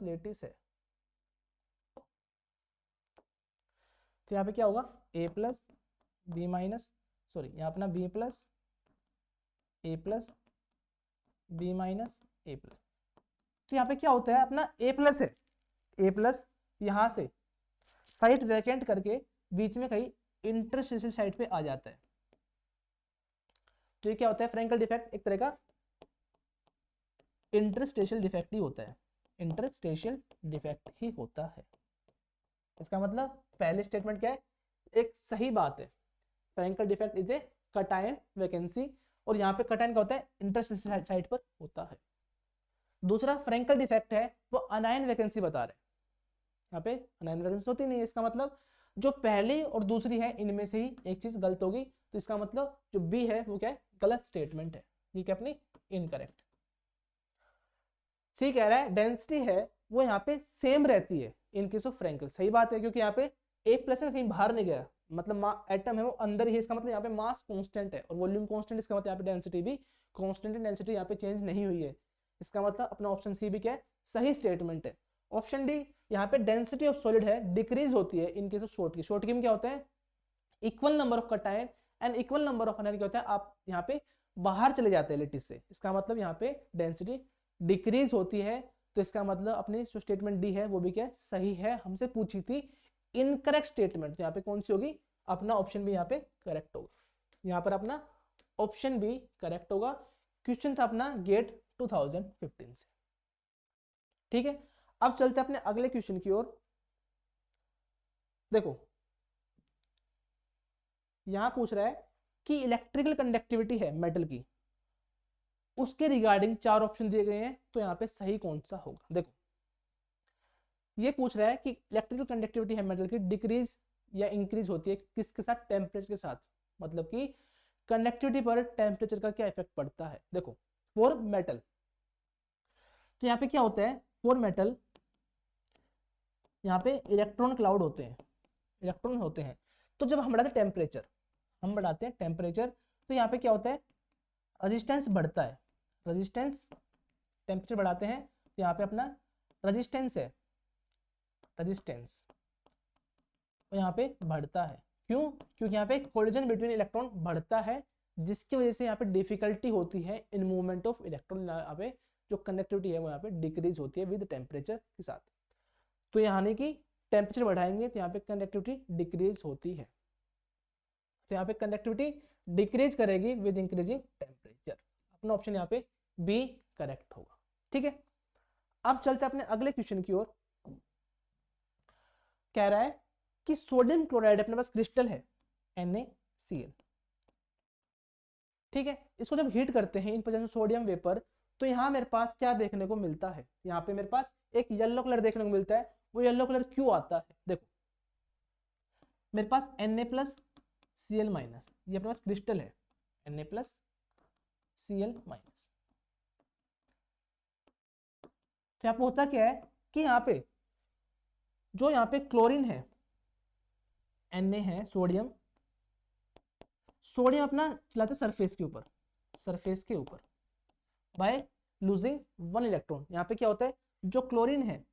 लेटिस है, तो यहाँ पे क्या होगा a प्लस b माइनस यहाँ अपना b plus a plus b minus a plus, तो यहाँ पे क्या होता है अपना a प्लस है, a प्लस यहाँ से साइड वैकेंट करके बीच में कहीं इंटरस्टेशियल साइड पे आ जाता है, तो ये क्या होता है फ्रैंकल डिफेक्ट, एक तरह का इंटरस्टेशियल डिफेक्ट ही होता है, इंटरस्टेशियल डिफेक्ट ही होता है। इसका मतलब पहले स्टेटमेंट क्या है, एक सही बात है, Frenkel defect is a cation vacancy, और यहाँ पे कटाइन क्या होता है इंटरस्टेशियल साइड पर होता है। दूसरा फ्रैंकल डिफेक्ट है वो अनायन वैकेंसी बता रहे हैं, यहाँ पे अनायन वैकेंसी होती नहीं है, इसका मतलब जो पहली और दूसरी है इनमें से ही एक चीज गलत होगी, तो इसका मतलब जो बी है वो क्या है गलत स्टेटमेंट है, ये क्या अपनी इनकरेक्ट। सी कह रहा है डेंसिटी है वो यहाँ पे सेम रहती है इन केस ऑफ फ्रैंकल, सही बात है क्योंकि यहाँ पे ए प्लस में कहीं बाहर नहीं गया, मतलब एटम है वो अंदर ही है, इसका मतलब यहाँ पे मास कांस्टेंट है और वॉल्यूम कांस्टेंट, इसका मतलब यहाँ पे डेंसिटी भी कांस्टेंट है, डेंसिटी यहाँ पे चेंज नहीं हुई है, इसका मतलब अपना ऑप्शन सी भी क्या है सही स्टेटमेंट है। ऑप्शन डी यहाँ पे डेंसिटी ऑफ सॉलिड है डिक्रीज होती है इन केस ऑफ शॉर्ट की में क्या होता है equal number of cation and equal number of अनायन क्या होता है आप यहाँ पे बाहर चले जाते हैं लेटिस से, इसका मतलब यहाँ पे डेंसिटी डिक्रीज होती है, तो इसका मतलब अपनी जो स्टेटमेंट डी है वो भी क्या सही है, हमसे पूछी थी इनकरेक्ट स्टेटमेंट, तो यहाँ पे कौन सी होगी, अपना ऑप्शन भी यहाँ पे करेक्ट होगा, यहाँ पर अपना ऑप्शन भी करेक्ट होगा। क्वेश्चन था अपना गेट 2015 से। ठीक है, अब चलते हैं अपने अगले क्वेश्चन की ओर। देखो यहां पूछ रहा है कि इलेक्ट्रिकल कंडक्टिविटी है मेटल की, उसके रिगार्डिंग 4 ऑप्शन दिए गए हैं, तो यहाँ पे सही कौन सा होगा। देखो ये पूछ रहा है कि इलेक्ट्रिकल कंडक्टिविटी है मेटल की डिक्रीज या इंक्रीज होती है किसके साथ, टेम्परेचर के साथ, मतलब कि कंडक्टिविटी पर टेम्परेचर का क्या इफेक्ट पड़ता है। देखो फॉर मेटल, तो यहाँ पे क्या होता है, फॉर मेटल यहाँ पे इलेक्ट्रॉन क्लाउड होते हैं, इलेक्ट्रॉन होते हैं। तो जब हम बढ़ाते हैं टेम्परेचर, हम बढ़ाते हैं टेम्परेचर, तो यहाँ पे क्या होता है, रेजिस्टेंस बढ़ता है, रेजिस्टेंस, टेम्परेचर बढ़ाते हैं तो यहाँ पे अपना रेजिस्टेंस है, रेजिस्टेंस यहाँ पे बढ़ता है। क्यों, क्योंकि यहाँ पे कोलिजन बिटवीन इलेक्ट्रॉन बढ़ता है, जिसकी वजह से यहाँ पे डिफिकल्टी होती है इन मूवमेंट ऑफ इलेक्ट्रॉन, यहाँ पे जो कंडक्टिविटी है वो यहाँ पे डिक्रीज होती है विद टेम्परेचर के साथ। तो यानी कि टेम्परेचर बढ़ाएंगे तो यहाँ पे कंडक्टिविटी डिक्रीज होती है, तो यहाँ पे कंडक्टिविटी डिक्रीज करेगी विद इंक्रीजिंग टेम्परेचर। अपना ऑप्शन यहाँ पे बी करेक्ट होगा। ठीक है, अब चलते हैं अपने अगले क्वेश्चन की ओर। कह रहा है कि सोडियम क्लोराइड अपने पास क्रिस्टल है NaCl। ठीक है, इसको जब हीट करते हैं इन प्रेजेंस सोडियम वेपर, तो यहाँ मेरे पास क्या देखने को मिलता है, यहाँ पे मेरे पास एक येलो कलर देखने को मिलता है। वो येलो कलर क्यों आता है, देखो मेरे पास Na+Cl-, ये अपने पास क्रिस्टल है Na+Cl-। तो यहाँ पे होता क्या है कि यहाँ पे जो यहाँ पे क्लोरीन है, Na है, सोडियम, सोडियम अपना चलाते सरफेस के ऊपर, सरफेस के ऊपर बाय लूजिंग 1 इलेक्ट्रॉन। यहाँ पे क्या होता है, जो क्लोरीन है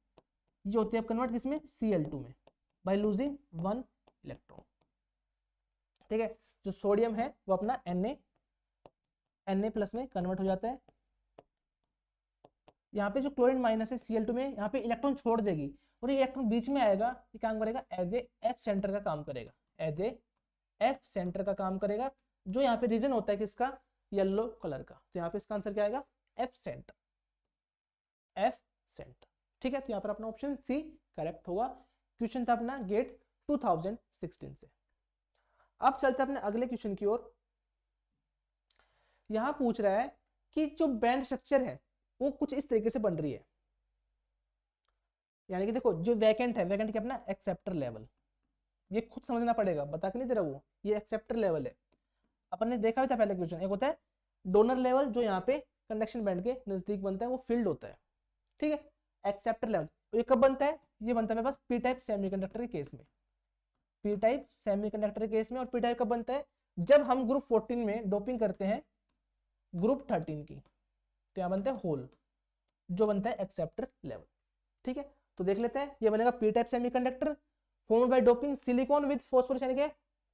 ये होती है कन्वर्ट किसमें, Cl2 में, बाय लूजिंग 1 इलेक्ट्रॉन। ठीक है, जो सोडियम है वो अपना Na+ में कन्वर्ट हो जाता है। यहाँ पे जो क्लोरीन माइनस है Cl2 में, यहाँ पे इलेक्ट्रॉन छोड़ देगी और ये इलेक्ट्रॉन बीच में आएगा, ये काम करेगा एज ए एफ सेंटर का काम करेगा, एज ए एफ सेंटर का काम करेगा, जो यहाँ पे रीजन होता है किसका, येलो कलर का। तो यहाँ पे इसका आंसर क्या आएगा, एफ सेंटर, एफ सेंटर। ठीक है, तो यहाँ पर अपना ऑप्शन सी करेक्ट होगा। क्वेश्चन था अपना गेट 2016 से। अब चलते हैं अपने अगले क्वेश्चन की ओर। यहां पूछ रहा है कि जो बैंड स्ट्रक्चर है वो कुछ इस तरीके से बन रही है, यानी कि देखो जो वैकेंट है, वैकेंट क्या अपना एक्सेप्टर लेवल, ये खुद समझना पड़ेगा, बता के नहीं दे रहा वो, ये एक्सेप्टर लेवल है। अपन ने देखा भी था पहले क्वेश्चन, एक होता है डोनर लेवल जो यहाँ पे कंडक्शन बैंड के नजदीक बनता है, वो फील्ड होता है। ठीक है, एक्सेप्टर लेवल ये कब बनता है, ये बनता है मेरे पास पी टाइप सेमीकंडक्टर के केस में, पी टाइप सेमीकंडक्टर के केस में। और पी टाइप कब बनता है, जब हम ग्रुप 14 में डोपिंग करते हैं ग्रुप 13 की, तो यहाँ बनता है होल, जो बनता है एक्सेप्टर लेवल। ठीक है, तो देख लेते हैं, ये बनेगा P type semiconductor formed by doping silicon with phosphorus, यानी कि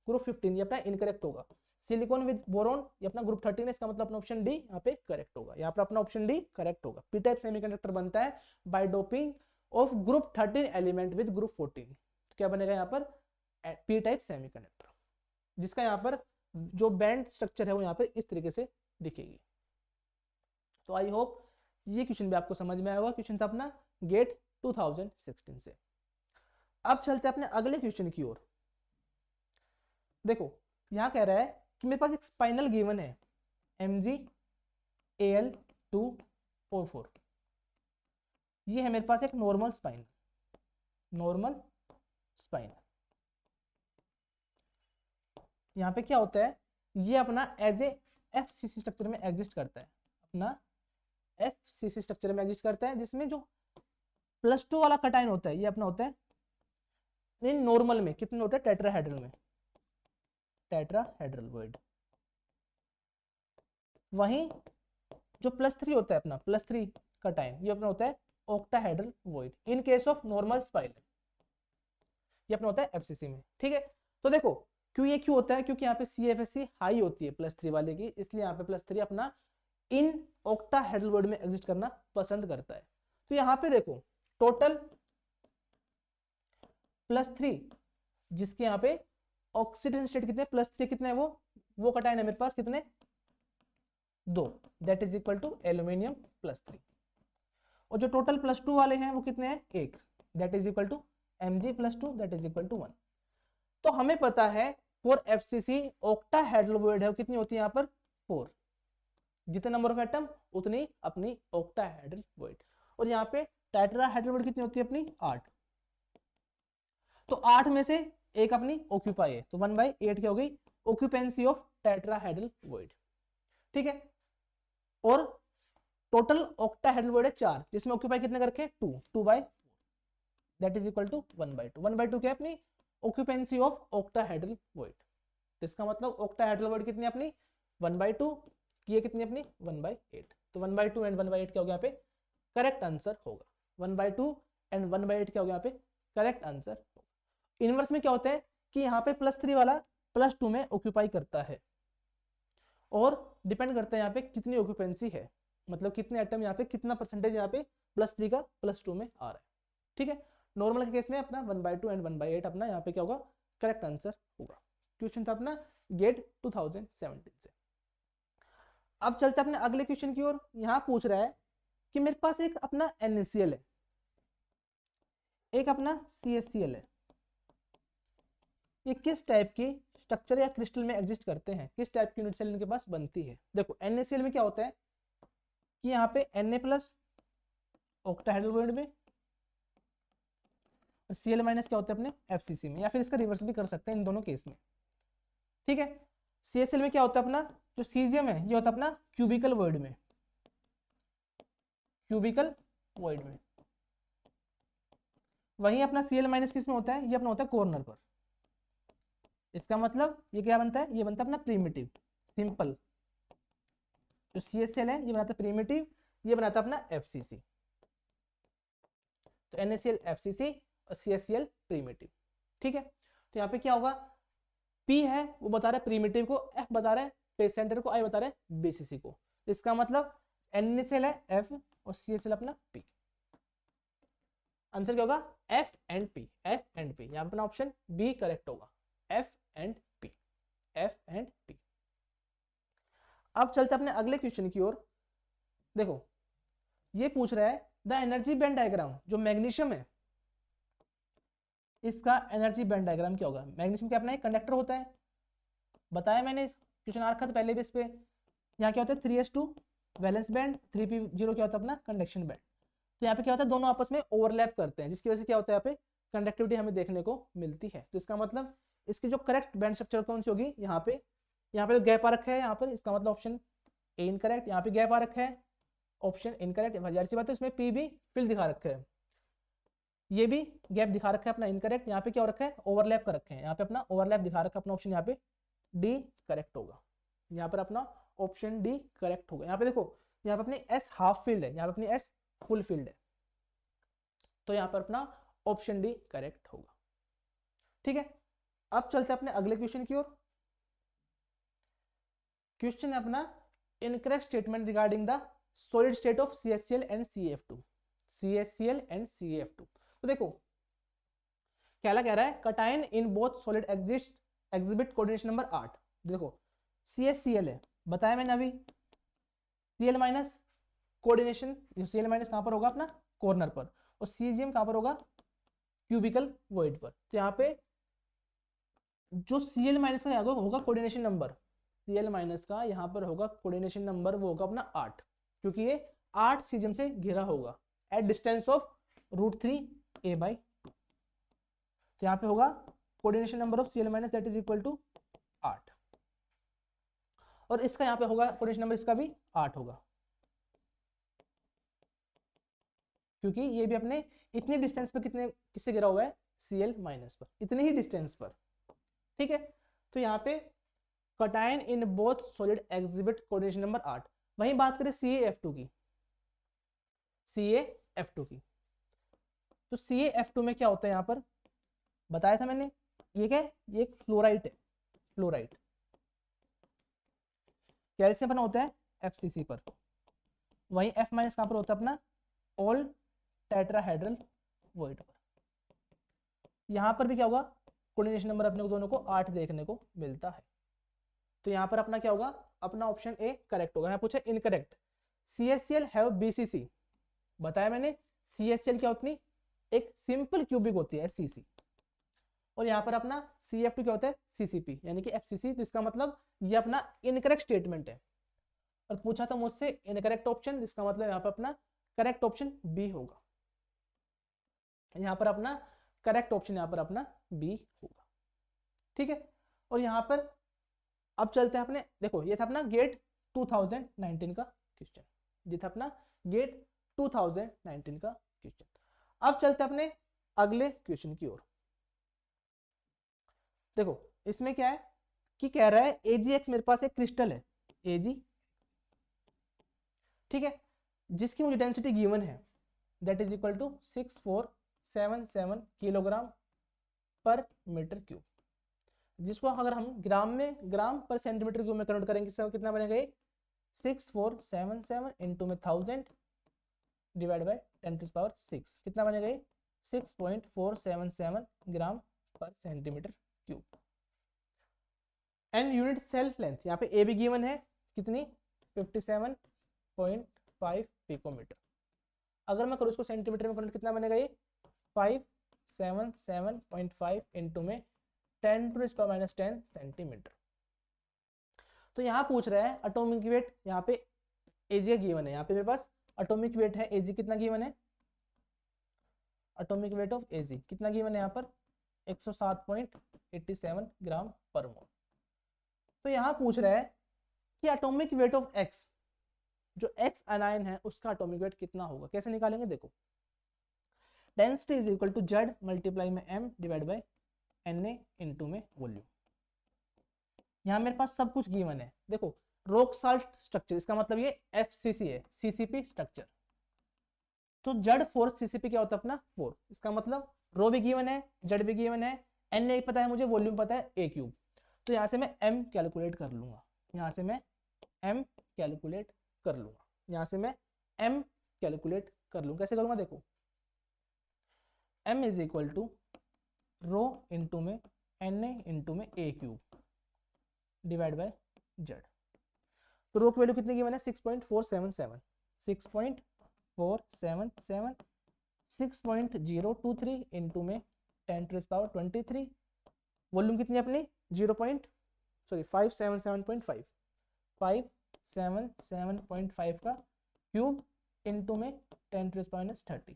ग्रुप 15, ये अपना इनकरेक्ट होगा। सिलिकॉन विद बोरॉन, ये अपना ग्रुप 13 है, इसका मतलब अपना ऑप्शन डी यहाँ पे करेक्ट होगा, यहाँ पर अपना ऑप्शन डी करेक्ट होगा। पी टाइप सेमीकंडक्टर बनता है by doping of group 13 element with group 14, तो क्या बनेगा यहाँ पर पी टाइप सेमीकंडक्टर, जिसका यहाँ पर जो बैंड स्ट्रक्चर है वो यहाँ पर इस तरीके से दिखेगी। तो आई होप ये क्वेश्चन भी आपको समझ में आया होगा। क्वेश्चन था अपना गेट 2016 से। अब चलते हैं अपने अगले क्वेश्चन की ओर। देखो यहां कह रहा है कि मेरे पास एक स्पाइनल गिवन है MgAl2O4, ये है मेरे पास एक नॉर्मल स्पाइन, नॉर्मल स्पाइन। यहां पे क्या होता है, ये अपना एज ए FCC स्ट्रक्चर में एग्जिस्ट करता है, अपना FCC स्ट्रक्चर में एग्जिस्ट करता है, जिसमें जो +2 वाला कटाइन होता है ये अपना होता है नॉर्मल में कितने होता है, टेट्राहेड्रल में, टेट्राहेड्रल वॉइड। वहीं जो +3 होता है अपना +3 कटाइन, ये अपना होता है octahedral void in case of normal spine, ये अपना होता है FCC में। ठीक है, तो देखो क्यों ये क्यों होता है, क्योंकि यहाँ पे CFSC हाई होती है +3 वाले की, इसलिए यहाँ पे +3 अपना इन ऑक्टाहेड्रल वॉइड में एग्जिस्ट करना पसंद करता है। तो यहाँ पे देखो टोटल +3 जिसके यहाँ पे ऑक्सीडेशन स्टेट कितने +3 कितने है वो कटायन है मेरे पास कितने 2, that is equal to aluminium +3। और जो टोटल +2 वाले हैं वो कितने हैं 1, that is equal to Mg+2 that is equal to 1। तो हमें पता है फॉर FCC ऑक्टाहेड्रल वॉइड है कितनी होती है यहाँ पर 4, जितने नंबर ऑफ एटम उतनी अपनी ऑक्टाहेड्रल वॉइड। और यहाँ पे टेट्राहेड्रल वॉइड कितनी होती है अपनी 8, तो 8 में से एक अपनी ऑक्यूपाई है, तो 1/8 क्या हो गई ऑक्यूपेंसी ऑफ टेट्राहेड्रल वॉइड। ठीक है, और टोटल ऑक्टाहेड्रल वॉइड है 4, जिसमें ऑक्यूपाई कितने कर रखे 2/4 दैट इज इक्वल टू 1/2। 1/2 क्या है अपनी ऑक्यूपेंसी ऑफ ऑक्टाहेड्रल वॉइड। तो इसका मतलब ऑक्टाहेड्रल वॉइड कितनी अपनी 1/2 की है कितनी अपनी 1/8। तो 1/2 एंड 1/8 क्या हो गया यहाँ पे करेक्ट आंसर होगा। 1/2 एंड 1/8 क्या हो गया यहाँ पे करेक्ट आंसर होगा। इनवर्स में क्या होता है कि यहाँ पे +3 वाला +2 में ऑक्यूपाई करता है और डिपेंड करता है यहाँ पे कितनी ऑक्यूपेंसी है, मतलब कितने एटम यहाँ पे कितना परसेंटेज यहाँ पे +3 का +2 में आ रहा है। ठीक है, नॉर्मल के केस में अपना 1/2 एंड 1/8 अपना यहाँ पे क्या होगा करेक्ट आंसर होगा। क्वेश्चन था अपना गेट 2017 से। अब चलते अपने अगले क्वेश्चन की ओर। यहाँ पूछ रहा है कि मेरे पास एक अपना NaCl है, एक अपना CaCl है, ये किस टाइप की स्ट्रक्चर या क्रिस्टल में एग्जिस्ट करते हैं, किस टाइप की यूनिट सेल इनके पास बनती है। देखो NaCl में क्या होता है कि यहाँ पे Na+ ऑक्टाहेड्रल बॉन्ड में और Cl- क्या होता है अपने FCC में, या फिर इसका रिवर्स भी कर सकते हैं इन दोनों केस में। ठीक है, CaCl में क्या होता है अपना जो सीजियम है ये होता है अपना क्यूबिकल वॉइड में, क्यूबिकल वॉइड में। वहीं अपना Cl- किस में होता है, ये अपना होता है कॉर्नर पर। इसका मतलब ये क्या बनता है, ये बनता है अपना प्रिमिटिव सिंपल। जो CaCl है ये बनाता है प्रिमिटिव, ये बनाता है अपना FCC। तो NaCl FCC और CaCl प्रिमिटिव। ठीक है, तो यहाँ पे क्या होगा P है वो बता रहा है प्रिमिटिव को, F बता रहा है फेस सेंटर को, I बता रहा है BCC को। इसका मतलब NaCl है F और CaCl अपना P। आंसर क्या होगा F and P, F and P। यहाँ पे अपना ऑप्शन B करेक्ट होगा, F and P, F and P। अब चलते अपने अगले क्वेश्चन की ओर। देखो ये पूछ रहा है द एनर्जी बैंड डायग्राम, जो मैग्नीशियम है इसका एनर्जी बैंड डायग्राम क्या होगा। मैग्नीशियम क्या अपना एक कंडक्टर होता है, बताया मैंने क्वेश्चन आ रखा था पहले भी इस पे। यहाँ क्या होता है 3s2 वैलेंस बैंड, 3p0 क्या होता है अपना कंडक्शन बैंड। तो यहाँ पे क्या होता है दोनों आपस में ओवरलैप करते हैं, जिसकी वजह से क्या होता है यहाँ पे कंडक्टिविटी हमें देखने को मिलती है। तो इसका मतलब इसकी जो करेक्ट बैंड स्ट्रक्चर कौन सी होगी, यहाँ पे गैप आ रखा है यहाँ पर, इसका मतलब ऑप्शन ए इनकरेक्ट। यहाँ पे गैप आ रखा है ऑप्शन इनकरेक्ट, जाहिर सी बात है इसमें पी भी फिल दिखा रखा है, ये भी गैप दिखा रखा है अपना इनकरेक्ट। यहाँ पे क्या हो रखा है ओवरलैप कर रखे हैं, यहाँ पे अपना ओवरलैप दिखा रखा है अपना ऑप्शन यहाँ पे डी करेक्ट होगा। यहाँ पर अपना ऑप्शन डी करेक्ट होगा। यहाँ पे देखो यहाँ पे अपनी एस हाफ फील्ड है, यहाँ पे अपनी एस फुल फील्ड है, तो यहाँ पर अपना ऑप्शन डी करेक्ट होगा। ठीक है, अब चलते हैं अपने अगले क्वेश्चन की ओर। क्वेश्चन है अपना incorrect statement regarding the solid state of CaCl and CaF2, CaCl and CaF2। तो देखो क्या कह रहा है cation in both solid exhibit coordination number 8। देखो CaCl है बताया मैंने अभी, Cl- कोऑर्डिनेशन, Cl- कहां पर होगा अपना कॉर्नर पर, और सीजियम कहां पर होगा क्यूबिकल वॉइड पर। तो यहाँ पे जो Cl- का होगा कोऑर्डिनेशन नंबर, Cl- का यहाँ पर होगा कोऑर्डिनेशन नंबर, वो होगा अपना 8, क्योंकि ये 8 सीजियम से घिरा होगा एट डिस्टेंस ऑफ √3a/2। तो यहाँ पे होगा coordination number of Cl- that is equal to 8, और इसका यहाँ पे होगा कोऑर्डिनेशन नंबर इसका भी 8 होगा, क्योंकि ये भी अपने इतने डिस्टेंस पर किससे गिरा हुआ है Cl- पर, इतने ही डिस्टेंस पर। ठीक है, तो यहाँ पे cation in both solid exhibit coordination number 8। वहीं बात करें CaF2 की, CaF2 की, तो CaF2 में क्या होता है यहाँ पर बताया था मैंने, ये क्या है ये एक फ्लोराइड है, फ्लोराइड। कैल्शियम बना होता है FCC पर, वहीं F- कहां पर होता है अपना ऑल टेट्राहेड्रल वॉइड पर। यहां पर भी क्या होगा कोऑर्डिनेशन नंबर अपने को दोनों को 8 देखने को मिलता है। तो यहाँ पर अपना क्या होगा, अपना ऑप्शन ए करेक्ट होगा। यहाँ पूछा इनकरेक्ट, CHCl हैव BCC, बताया मैंने CHCl क्या होती है, एक सिंपल क्यूबिक होती है SCC, और यहाँ पर अपना CF2 क्या होता है CCP यानी कि FCC। तो इसका मतलब ये अपना इनकरेक्ट स्टेटमेंट है, और पूछा था मुझसे इनकरेक्ट ऑप्शन, इसका मतलब यहाँ पर अपना करेक्ट ऑप्शन बी होगा। यहाँ पर अपना करेक्ट ऑप्शन यहाँ पर अपना बी होगा, ठीक है। और यहाँ पर अब चलते हैं अपने, देखो ये था अपना गेट 2019 का क्वेश्चन, ये था अपना गेट 2019 का क्वेश्चन। अब चलते हैं अपने अगले क्वेश्चन की ओर। देखो इसमें क्या है कि कह रहा है AgX मेरे पास एक क्रिस्टल है Ag, ठीक है, जिसकी मुझे डेंसिटी गिवन है that is equal to 6477 kilogram per metre cube, जिसको अगर हम ग्राम पर सेंटीमीटर क्यूब में कन्वर्ट करेंगे तो कितना बनेगा, 6477 इंटू में 1000 डिवाइड बाय 10⁶, कितना बनेगा ये 6.477 gram per centimetre cube. And unit cell length यहाँ पे ए भी गिवन है कितनी 57.5 पिकोमीटर। अगर मैं करूँ इसको सेंटीमीटर में कन्वर्ट कितना बनेगा ये 577.5 इंटू में 10⁻⁻10 सेंटीमीटर। तो यहाँ पूछ रहा है एटॉमिक वेट, यहाँ पे Ag का गिवन है, यहाँ पे मेरे पास एटॉमिक वेट है Ag कितना गिवन है, एटॉमिक वेट ऑफ Ag कितना गिवन है यहाँ पर 107.87 ग्राम पर मोल। तो यहाँ पूछ रहा है कि एटॉमिक वेट ऑफ X, जो X अनायन है उसका एटॉमिक वेट कितना होगा, कैसे निकालेंगे, देखो density is equal to Z multiply में M divide by Na into में वॉल्यूम। यहाँ मेरे पास सब कुछ गिवन है, देखो रॉक साल्ट स्ट्रक्चर, इसका मतलब ये FCC है, CCP स्ट्रक्चर। तो Z फोर CCP क्या होता है अपना 4, इसका मतलब रो भी गिवन है, Z भी गिवन है, Na पता है मुझे, वॉल्यूम पता है A क्यूब। तो यहाँ से मैं M कैलकुलेट कर लूंगा, यहाँ से मैं M कैलकुलेट कर लूंगा, यहाँ से मैं M कैलकुलेट कर लूंगा। कैसे करूंगा, देखो M is equal to rho into में Na इंटू में A cube divide by Z। तो रो की वैल्यू कितनी गिवन है 6.477, 6.477 6.023 इंटू में 10⁻23। वॉल्यूम कितनी है अपनी 577.5 577.5 का क्यूब इंटू में 10⁻30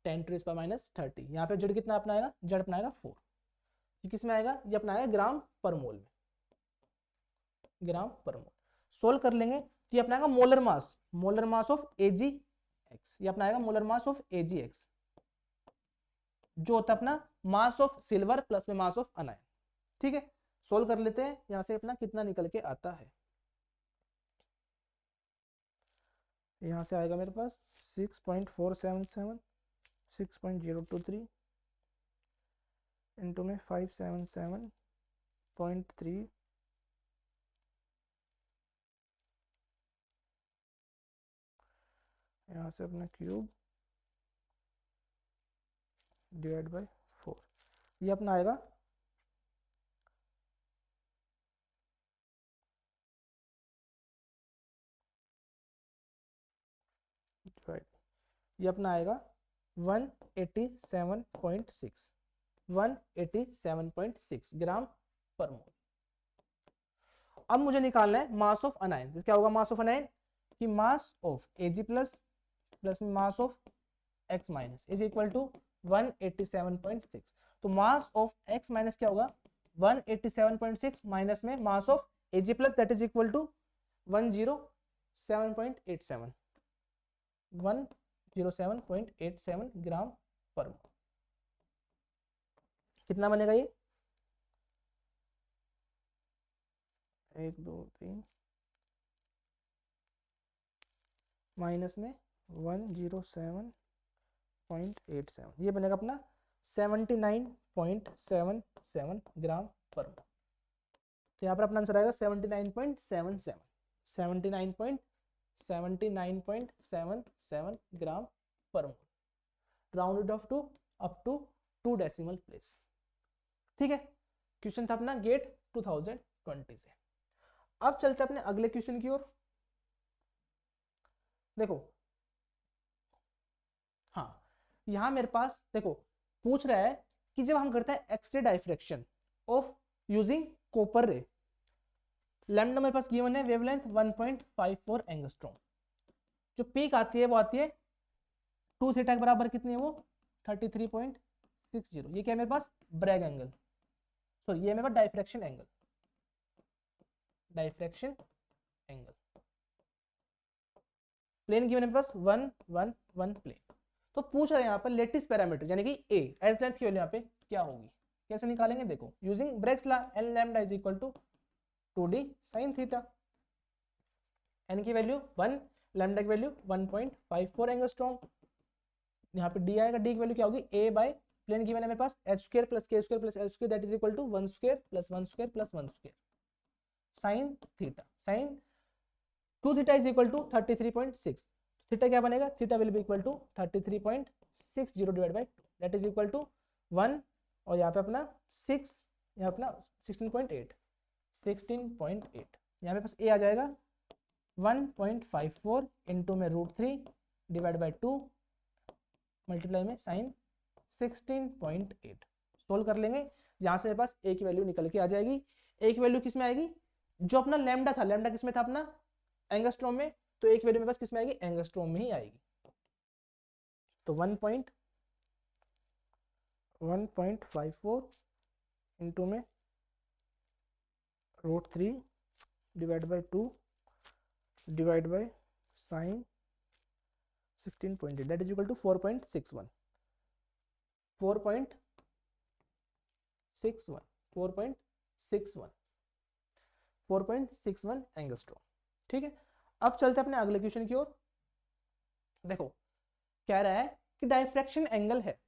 10⁻30। यहाँ पे जेड कितना अपना आएगा, जेड अपना आएगा 4। ये किस में आएगा, ये अपना आएगा ग्राम पर मोल में, ग्राम पर मोल। सोल्व कर लेंगे तो ये अपना आएगा मोलर मास ऑफ AgX, ये अपना आएगा मोलर मास ऑफ AgX, जो होता है अपना मास ऑफ सिल्वर प्लस में मास ऑफ अनायन, ठीक है। सोल्व कर लेते हैं, यहां से अपना कितना निकल के आता है, यहां से आएगा मेरे पास 6.477 6.023 इंटू में 577.3 यहाँ से अपना क्यूब डिवाइड बाय 4, ये अपना आएगा डिवाइड, ये अपना आएगा 187.6 187.6 ग्राम पर मोल। अब मुझे निकालना है मास ऑफ अनायन। क्या होगा मास ऑफ अनायन, कि मास ऑफ Ag प्लस में mass of X minus is equal to 187.6। तो मास ऑफ X माइनस क्या होगा 187.6 माइनस में mass of Ag plus that is equal to 107.87 107.87 gram पर मोल। कितना बनेगा ये 1 2 3 माइनस में 107.87, ये बनेगा अपना 79.77 ग्राम पर मोल। तो यहाँ पर अपना आंसर आएगा 79.77 79.77 ग्राम पर mole. Rounded off to up to 2 decimal place. ठीक है, क्वेश्चन था अपना गेट 2020 से। अब चलते अपने अगले क्वेश्चन की ओर। देखो हाँ, यहां मेरे पास देखो पूछ रहा है कि जब हम करते हैं X ray diffraction of using copper ray, lambda मेरे पास गिवन है वेवलेंथ 1.54 एंगस्ट्रॉम, जो पीक आती है वो आती है 2 थीटा के बराबर, कितनी है वो 33.60। ये क्या है मेरे पास ब्रैग एंगल, सॉरी ये मेरे पास diffraction angle, diffraction angle. Plane given है मेरे पास 1 1 1 प्लेन। तो पूछ रहे हैं यहाँ पर लेटिस पैरामीटर यानी कि ए एज लेंथ की वैल्यू यहाँ पे क्या होगी, कैसे निकालेंगे, देखो using Bragg's law n lambda is equal to 2d sin theta, n की वैल्यू 1, लैम्डा की वैल्यू 1.54 एंगस्ट्रॉम, यहाँ पे डी आएगा, डी की वैल्यू क्या होगी ए बाय प्लेन गिवन है मेरे पास h square plus k square plus l square that is equal to 1 square plus 1 square plus 1 square sin theta, sin 2 theta is equal to 33.6, theta क्या बनेगा, theta will be equal to 33.60 divide by 2 that is equal to 1, और यहाँ पे अपना 6, यहाँ अपना 16.8 यहाँ पे पास ए आ जाएगा 1.54 इंटू में √3 डिवाइड बाय 2 मल्टीप्लाई में साइन 16.8। सोल्व कर लेंगे, यहाँ से मेरे पास ए की वैल्यू निकल के आ जाएगी। ए की वैल्यू किस में आएगी, जो अपना लैम्डा था, लैम्डा किस में था अपना एंगस्ट्रॉम में, तो एक वैल्यू मेरे पास किस में आएगी एंगस्ट्रॉम में ही आएगी। तो 1.54 इंटू में √3 divide by 2 divide by sine 16.8 that is equal to 4.61 angstrom. ठीक है, अब चलते अपने अगले क्वेश्चन की ओर। देखो कह रहा है कि डाइफ्रैक्शन एंगल है,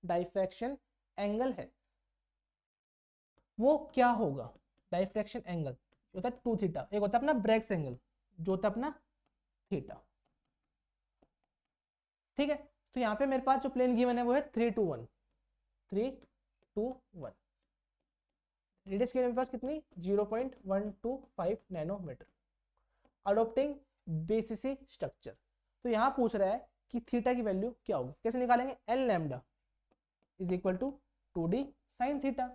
डाइफ्रैक्शन एंगल है वो क्या होगा, डाइफ्रैक्शन एंगल होता है 2 थीटा, एक होता है अपना ब्रेग्स एंगल जो होता है अपना थीटा। ठीक है, तो यहाँ पे मेरे पास जो प्लेन गिवन है वो है 3 to 1 रेडियस की मेरे पास कितनी 0.125 नैनोमीटर, अडोप्टिंग बीसीसी स्ट्रक्चर। तो यहाँ पूछ रहा है कि थीटा की वैल्यू क्या होगी, कैसे निकालेंगे, n lambda is equal to 2d sine theta.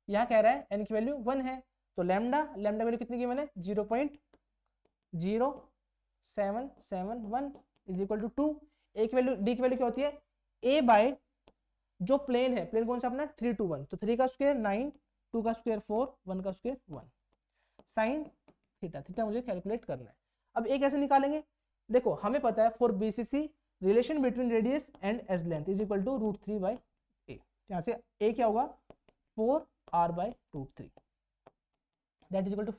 यहाँ कह रहा है एन की वैल्यू 1 है, तो लैम्डा वैल्यू कितनी की मैंने 0.0771 इज इक्वल टू 2, ए की वैल्यू डी की वैल्यू क्या होती है ए बाय जो प्लेन है, प्लेन कौन सा अपना 3 to 1, तो 3 का स्क्वायर 9, 2 का स्क्वायर 4, 1 का स्क्वायर 1 साइन थीटा, थीटा मुझे कैलकुलेट करना है। अब ए कैसे निकालेंगे, देखो हमें पता है for BCC relation between radius and edge length is equal to √3 by a, यहाँ से ए क्या होगा 4r by √3 that is equal to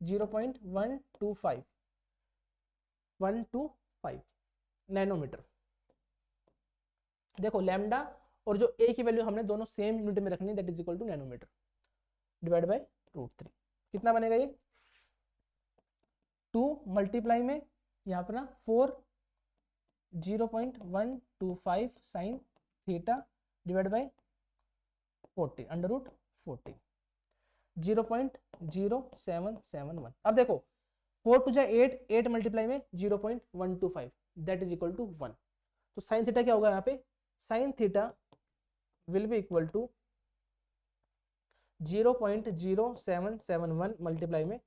0.125 nanometre. देखो लैम्डा और जो ए की वैल्यू हमने दोनों सेम यूनिट में रखनी, that is equal to nanometre divide by √3, कितना बनेगा ये 2 मल्टीप्लाई में यहाँ पर ना 4 0.125 साइन थीटा डिवाइड बाय 40 √40 0.0771। अब देखो 4 to 8, 8 मल्टीप्लाई में 0.125 दैट इज इक्वल टू 1, तो साइन थीटा क्या होगा यहाँ पे, sine theta will be equal to 0.0771 multiply में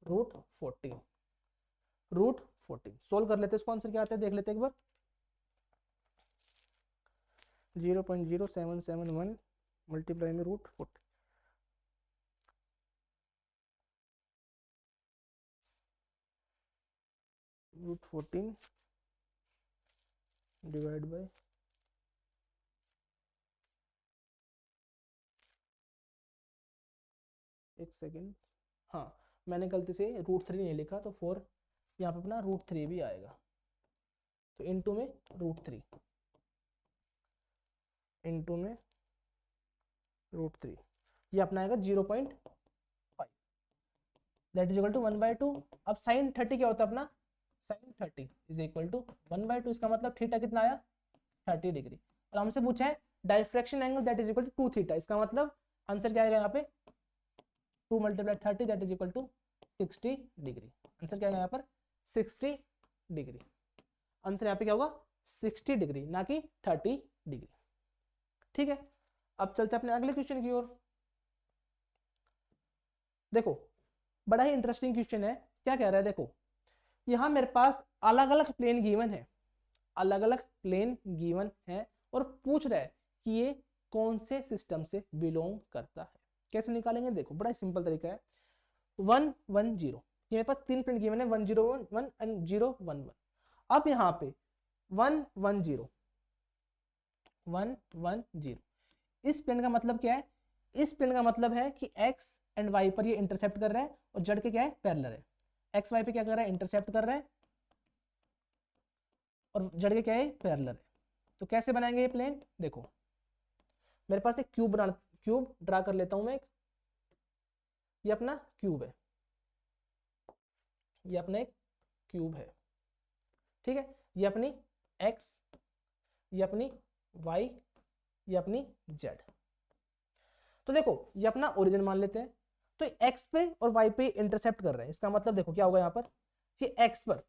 √14। सोल्व कर लेते हैं, इसको आंसर क्या आता है देख लेते हैं एक बार, 0.0771 मल्टीप्लाई में √14 √14 डिवाइड बाय एक सेकेंड, हाँ मैंने गलती से √3 नहीं लिखा, तो 4 यहाँ पे अपना √3 भी आएगा, तो इनटू में √3 इनटू में √3 ये अपना आएगा 0.5 दैट इज इक्वल टू 1/2। अब साइन 30 क्या होता है अपना, साइन 30 इज इक्वल टू 1/2, इसका मतलब थीटा कितना आया 30 डिग्री। और हमसे पूछा है diffraction angle that is equal to 2 theta. इसका मतलब आंसर क्या आएगा यहाँ पे 2 × 30 that is equal to 60 degree. Answer क्या आएगा यहाँ पर 60 डिग्री। आंसर यहाँ पे क्या होगा 60 डिग्री ना कि 30 डिग्री। ठीक है, अब चलते हैं अपने अगले क्वेश्चन की ओर। देखो बड़ा ही इंटरेस्टिंग क्वेश्चन है। क्या कह रहा है, देखो यहां मेरे पास अलग अलग प्लेन गिवन है, अलग अलग प्लेन गिवन है और पूछ रहा है कि ये कौन से सिस्टम से बिलोंग करता है। कैसे निकालेंगे, देखो बड़ा सिंपल तरीका है। 1 1 0, ये मेरे पास 3 प्लेन गिवन है 1 0 1 एंड 0 1 1। अब यहाँ पे 1 1 0 1 1 0, इस प्लेन का मतलब क्या है, इस प्लेन का मतलब है कि x एंड y पर ये इंटरसेप्ट कर रहा है और z के क्या है पैरेलल है। x y पे क्या कर रहा है इंटरसेप्ट कर रहा है और z के क्या है पैरेलल है। तो कैसे बनाएंगे ये प्लेन, देखो मेरे पास एक क्यूब ड्रा कर लेता हूं मैं। ये अपना क्यूब है, ये अपना एक क्यूब है। ठीक है, ये अपनी x, ये अपनी y, ये अपनी z। तो देखो ये अपना ओरिजिन मान लेते हैं। तो x पे और y पे इंटरसेप्ट कर रहे हैं, इसका मतलब देखो क्या होगा यहाँ पर, ये x पर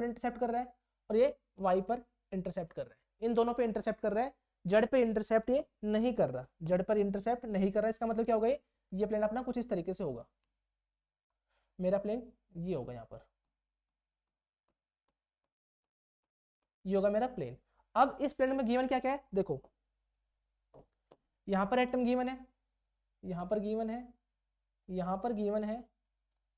इंटरसेप्ट कर रहा है और ये y पर इंटरसेप्ट कर रहा है। इन दोनों पे इंटरसेप्ट कर रहा है, z पे इंटरसेप्ट ये नहीं कर रहा, z पर इंटरसेप्ट नहीं कर रहा। इसका मतलब क्या होगा, ये प्लेन अपना कुछ इस तरीके से होगा। मेरा प्लेन ये होगा, यहाँ पर ये होगा मेरा प्लेन। अब इस प्लेन में गिवन क्या क्या है, देखो यहाँ पर एटम गिवन है, यहाँ पर गिवन है, यहाँ पर गिवन है,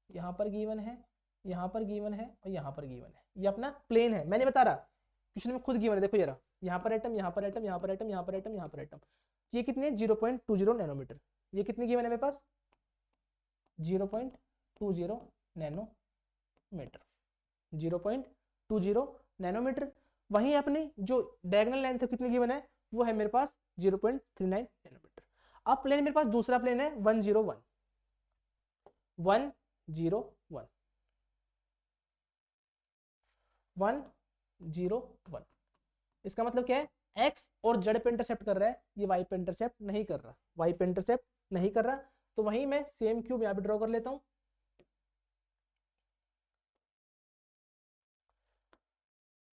यहाँ पर गिवन है, यहाँ पर गिवन है और यहाँ पर गिवन है। ये अपना प्लेन है, मैंने बता रहा क्वेश्चन में खुद गिवन है। देखो जरा यहाँ पर एटम, यहाँ पर एटम, यहाँ पर एटम, यहाँ पर एटम, यहाँ पर एटम। ये कितने 0.20 नैनोमीटर, ये कितनी गिवन है मेरे पास 0.20 नैनोमीटर, 0.20 नैनोमीटर। वहीं अपनी जो डायगोनल लेंथ कितनी गिवन है वो है मेरे पास 0.39 नैनोमीटर। अब प्लेन मेरे पास दूसरा प्लेन है 101 101। इसका मतलब क्या है, x और z पे इंटरसेप्ट कर रहा है, ये y पे इंटरसेप्ट नहीं कर रहा, y पे इंटरसेप्ट नहीं कर रहा। तो वहीं मैं सेम क्यूब यहाँ पे ड्रॉ कर लेता हूं।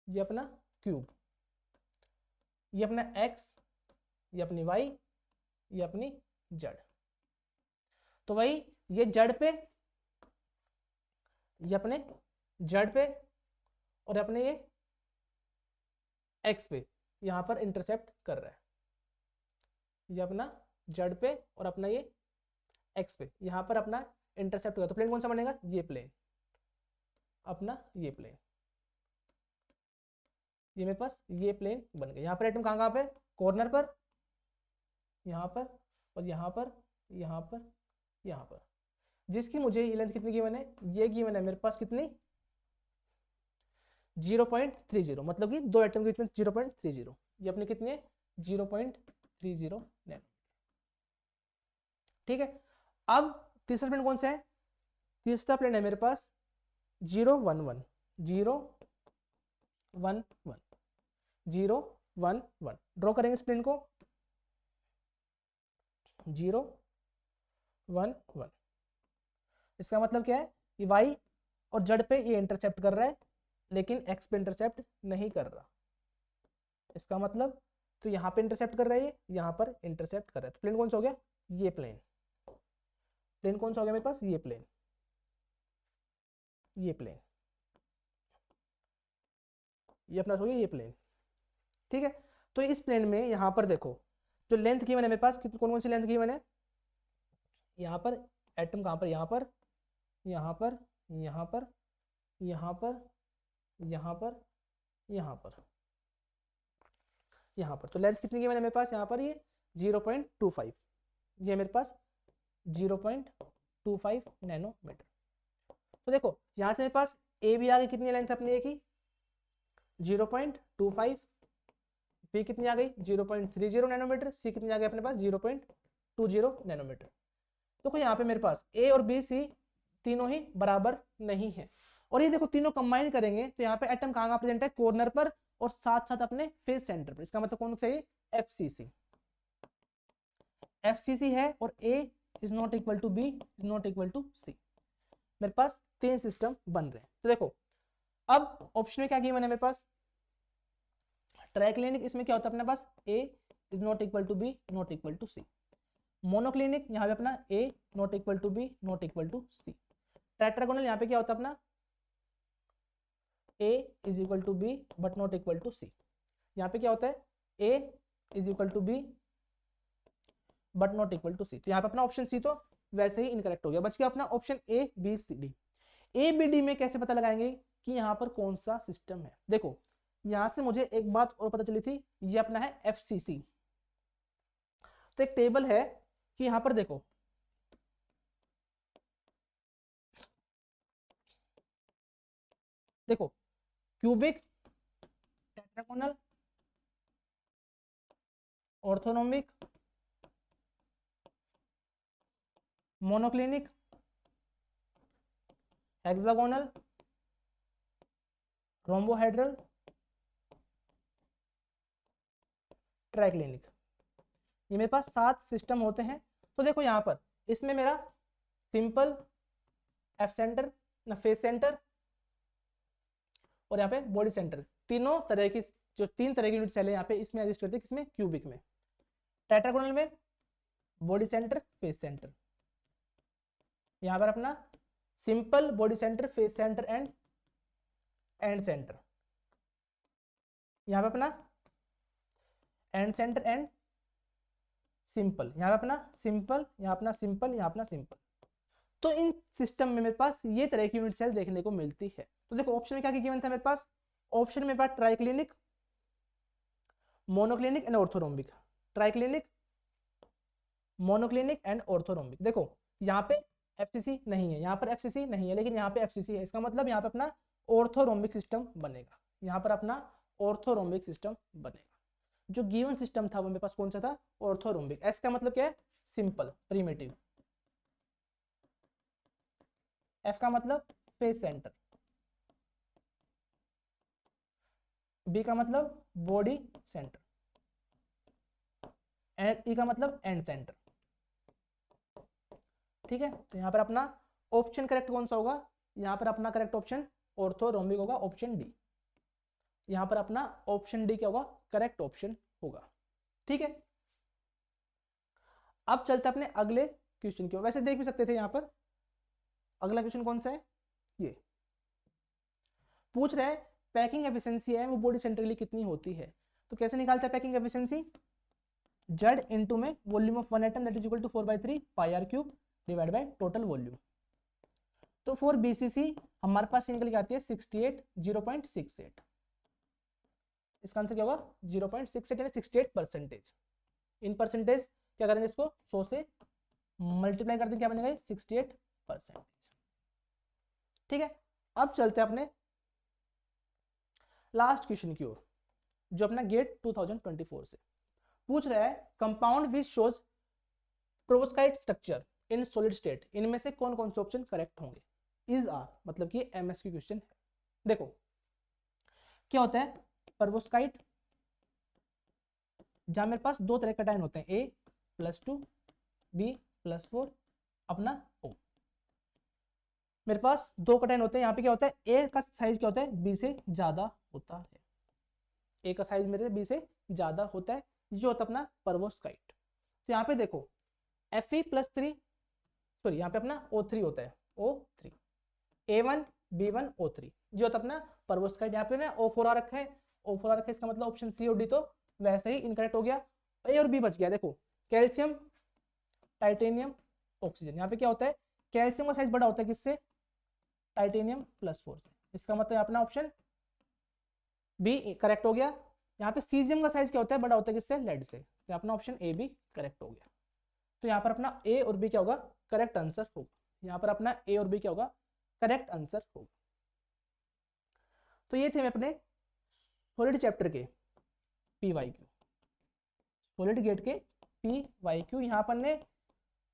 ये अपना क्यूब, ये अपना x, ये अपनी y, ये अपनी z। तो वही ये z पे, ये अपने z पे और अपने ये x पे यहां पर इंटरसेप्ट कर रहा है। ये अपना z पे और अपना ये x पे यहां पर अपना इंटरसेप्ट कर। तो प्लेन कौन सा बनेगा, ये प्लेन, अपना ये प्लेन, ये मेरे पास ये प्लेन बन गया। यहाँ पर एटम कहाँ पे, कॉर्नर पर, यहाँ पर और यहाँ पर, यहाँ पर, यहाँ पर। जिसकी मुझे ये लेंथ कितनी गिवन है, ये गिवन है मेरे पास कितनी 0.30, मतलब कि दो एटम के बीच में 0.30। ये अपनी कितनी है 0.30 नैनो। ठीक है, अब तीसरा प्लेन कौन सा है, तीसरा प्लेन है मेरे पास 011 011 ड्रॉ करेंगे इस प्लेन को 011। इसका मतलब क्या है, ये y और z पे ये इंटरसेप्ट कर रहा है लेकिन x पे इंटरसेप्ट नहीं कर रहा। इसका मतलब तो यहाँ पे इंटरसेप्ट कर रहा है, ये यहाँ पर इंटरसेप्ट कर रहा है। तो प्लेन कौन सा हो गया, ये प्लेन, प्लेन कौन सा हो गया मेरे पास, ये प्लेन, ये प्लेन, ये अपना हो गया ये प्लेन। ठीक है, तो इस प्लेन में यहाँ पर देखो जो लेंथ गिवन है मेरे पास, कितनी कौन कौन सी लेंथ गिवन है, यहाँ पर एटम कहाँ पर, यहाँ पर, यहाँ पर, यहाँ पर, यहाँ पर, यहाँ पर, यहाँ पर, यहाँ पर। तो लेंथ कितनी गिवन है मेरे पास, यहाँ पर ये 0.25, ये मेरे पास 0.25 नैनोमीटर। तो देखो यहाँ से मेरे पास ए भी आ गई, कितनी लेंथ अपनी ए की 0.25, बी कितनी आ गई 0.30 नैनोमीटर, सी कितनी आ गई अपने पास 0.20 नैनोमीटर। देखो यहाँ पे मेरे पास ए और बी सी तीनों ही बराबर नहीं है और ये देखो तीनों कंबाइन करेंगे तो यहाँ पे एटम कहाँ प्रेजेंट है, कॉर्नर पर और साथ साथ अपने फेस सेंटर पर। इसका मतलब कौन सा है, FCC, FCC है और A is not equal to B is not equal to C। मेरे पास 3 सिस्टम बन रहे हैं। तो देखो अब ऑप्शन में क्या गिवन है मेरे पास, ट्राइक्लिनिक, इसमें क्या होता है अपने पास A is not equal to B not equal to C। Monoclinic यहाँ पे अपना A not equal to B not equal to C। Tetragonal यहाँ पे क्या होता है अपना A is equal to B but not equal to C। यहाँ पे क्या होता है A is equal to B but not equal to C। तो यहाँ पे अपना ऑप्शन C तो वैसे ही इनकरेक्ट हो गया, बच गया अपना option A B C D। A B D में कैसे पता लगाएंगे कि यहाँ पर कौन सा सिस्टम है। देखो यहाँ से मुझे एक बात और पता चली थी, ये अपना है FCC। तो एक टेबल है कि यहाँ पर देखो देखो cubic, tetragonal, orthorhombic, monoclinic, hexagonal, rhombohedral, triclinic, ये मेरे पास 7 सिस्टम होते हैं। तो देखो यहाँ पर इसमें मेरा simple, F centre, face centre और यहाँ पे बॉडी सेंटर, तीनों तरह की जो 3 तरह की यूनिट सेल है यहाँ पे इसमें एग्जिस्ट करती है। किसमें, क्यूबिक में। टेट्रागोनल में बॉडी सेंटर, फेस सेंटर, यहाँ पर अपना simple, body centre, face centre and centre, यहाँ पे अपना एंड सेंटर एंड सिंपल, यहाँ पे अपना सिंपल, यहाँ अपना सिंपल, यहाँ अपना सिंपल। तो इन सिस्टम में मेरे पास ये तरह की यूनिट सेल देखने को मिलती है। तो देखो ऑप्शन में क्या गिवन था मेरे पास, ऑप्शन में मेरे पास triclinic, monoclinic and orthorhombic. Triclinic, monoclinic and orthorhombic. देखो यहाँ पे FCC नहीं है, यहाँ पर FCC नहीं है, लेकिन यहाँ पे FCC है। इसका मतलब यहाँ पे अपना ऑर्थोरोम्बिक सिस्टम बनेगा, यहाँ पर अपना ऑर्थोरोम्बिक सिस्टम बनेगा। जो गिवन सिस्टम था वो मेरे पास कौन सा था, ऑर्थोरोम्बिक। एस का मतलब क्या है, सिंपल, प्रिमिटिव। एफ का मतलब फेस सेंटर, बी का मतलब बॉडी सेंटर, ई का मतलब एंड सेंटर। ठीक है, तो यहाँ पर अपना ऑप्शन करेक्ट कौन सा होगा, यहाँ पर अपना करेक्ट ऑप्शन ऑर्थोरोम्बिक होगा, ऑप्शन डी। यहाँ पर अपना ऑप्शन डी क्या होगा, करेक्ट ऑप्शन होगा। ठीक है, अब चलते अपने अगले क्वेश्चन की ओर। वैसे देख भी सकते थे यहाँ पर अगला क्वेश्चन कौन सा है, ये पूछ रहा है पैकिंग एफिशिएंसी है वो बॉडी सेंटर के लिए कितनी होती है। तो कैसे निकालता है पैकिंग एफिशिएंसी, जेड इनटू में volume of one atom that is equal to 4/3 pi r cube divide by total volume. तो फॉर बीसीसी हमारे पास निकल के आती है 68 0.68। इसका आंसर क्या होगा 0.68 यानी 68%। इन परसेंटेज क्या करेंगे, इसको 100 से मल्टीप्लाई कर देंगे, क्या बनेगा 68%। ठीक है, अब चलते हैं अपने लास्ट क्वेश्चन की ओर, जो अपना गेट 2024 से पूछ रहा है compound which shows perovskite structure in solid state, इनमें से कौन कौन से ऑप्शन करेक्ट होंगे। इज आर मतलब कि एमएसक्यू क्वेश्चन है। देखो क्या होता है प्रोवोस्काइट, जहां मेरे पास 2 तरह के कैटायन होते हैं, A+2 B+4 अपना O। मेरे पास 2 कैटायन होते हैं, यहाँ पे क्या होता है A का साइज क्या होता है B से ज्यादा होता है, A का साइज मेरे B से ज्यादा होता है, जो होता है अपना प्रोवोस्काइट। तो यहाँ पे देखो Fe+3 सॉरी यहाँ पे अपना O3 होता है, O3 A1 B1 O3 जो होता है अपना प्रोवोस्काइट। यहाँ पे ना O4 आ रखा है, O4 आ रखा है, इसका मतलब ऑप्शन सी और डी तो वैसे ही इनकरेक्ट हो गया। ए और बी बच गया। देखो कैल्शियम, टाइटेनियम, ऑक्सीजन। यहाँ पे क्या होता है कैल्शियम का साइज बड़ा होता है किससे, टाइटेनियम+4 से। इसका मतलब अपना ऑप्शन बी करेक्ट हो गया। यहाँ पे सीजियम का साइज क्या होता है बड़ा होता है किससे, लेड से। तो अपना ऑप्शन ए भी करेक्ट हो गया। तो यहाँ पर अपना ए और बी क्या होगा करेक्ट आंसर होगा। यहाँ पर अपना ए और बी क्या होगा करेक्ट आंसर होगा। तो ये थे अपने सॉलिड चैप्टर के PYQ, सॉलिड गेट के PYQ। यहाँ पर ने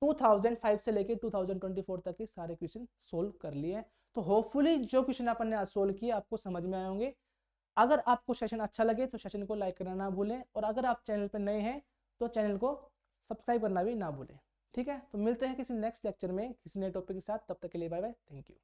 2005 से लेके 2024 तक के सारे क्वेश्चन सोल्व कर लिए हैं। तो होपफुली जो क्वेश्चन अपन ने आज सोल्व किए आपको समझ में आए होंगे। अगर आपको सेशन अच्छा लगे तो सेशन को लाइक करना ना भूलें, और अगर आप चैनल पर नए हैं तो चैनल को सब्सक्राइब करना भी ना भूलें। ठीक है, तो मिलते हैं किसी नेक्स्ट लेक्चर में किसी नए टॉपिक के साथ। तब तक के लिए बाय बाय, थैंक यू।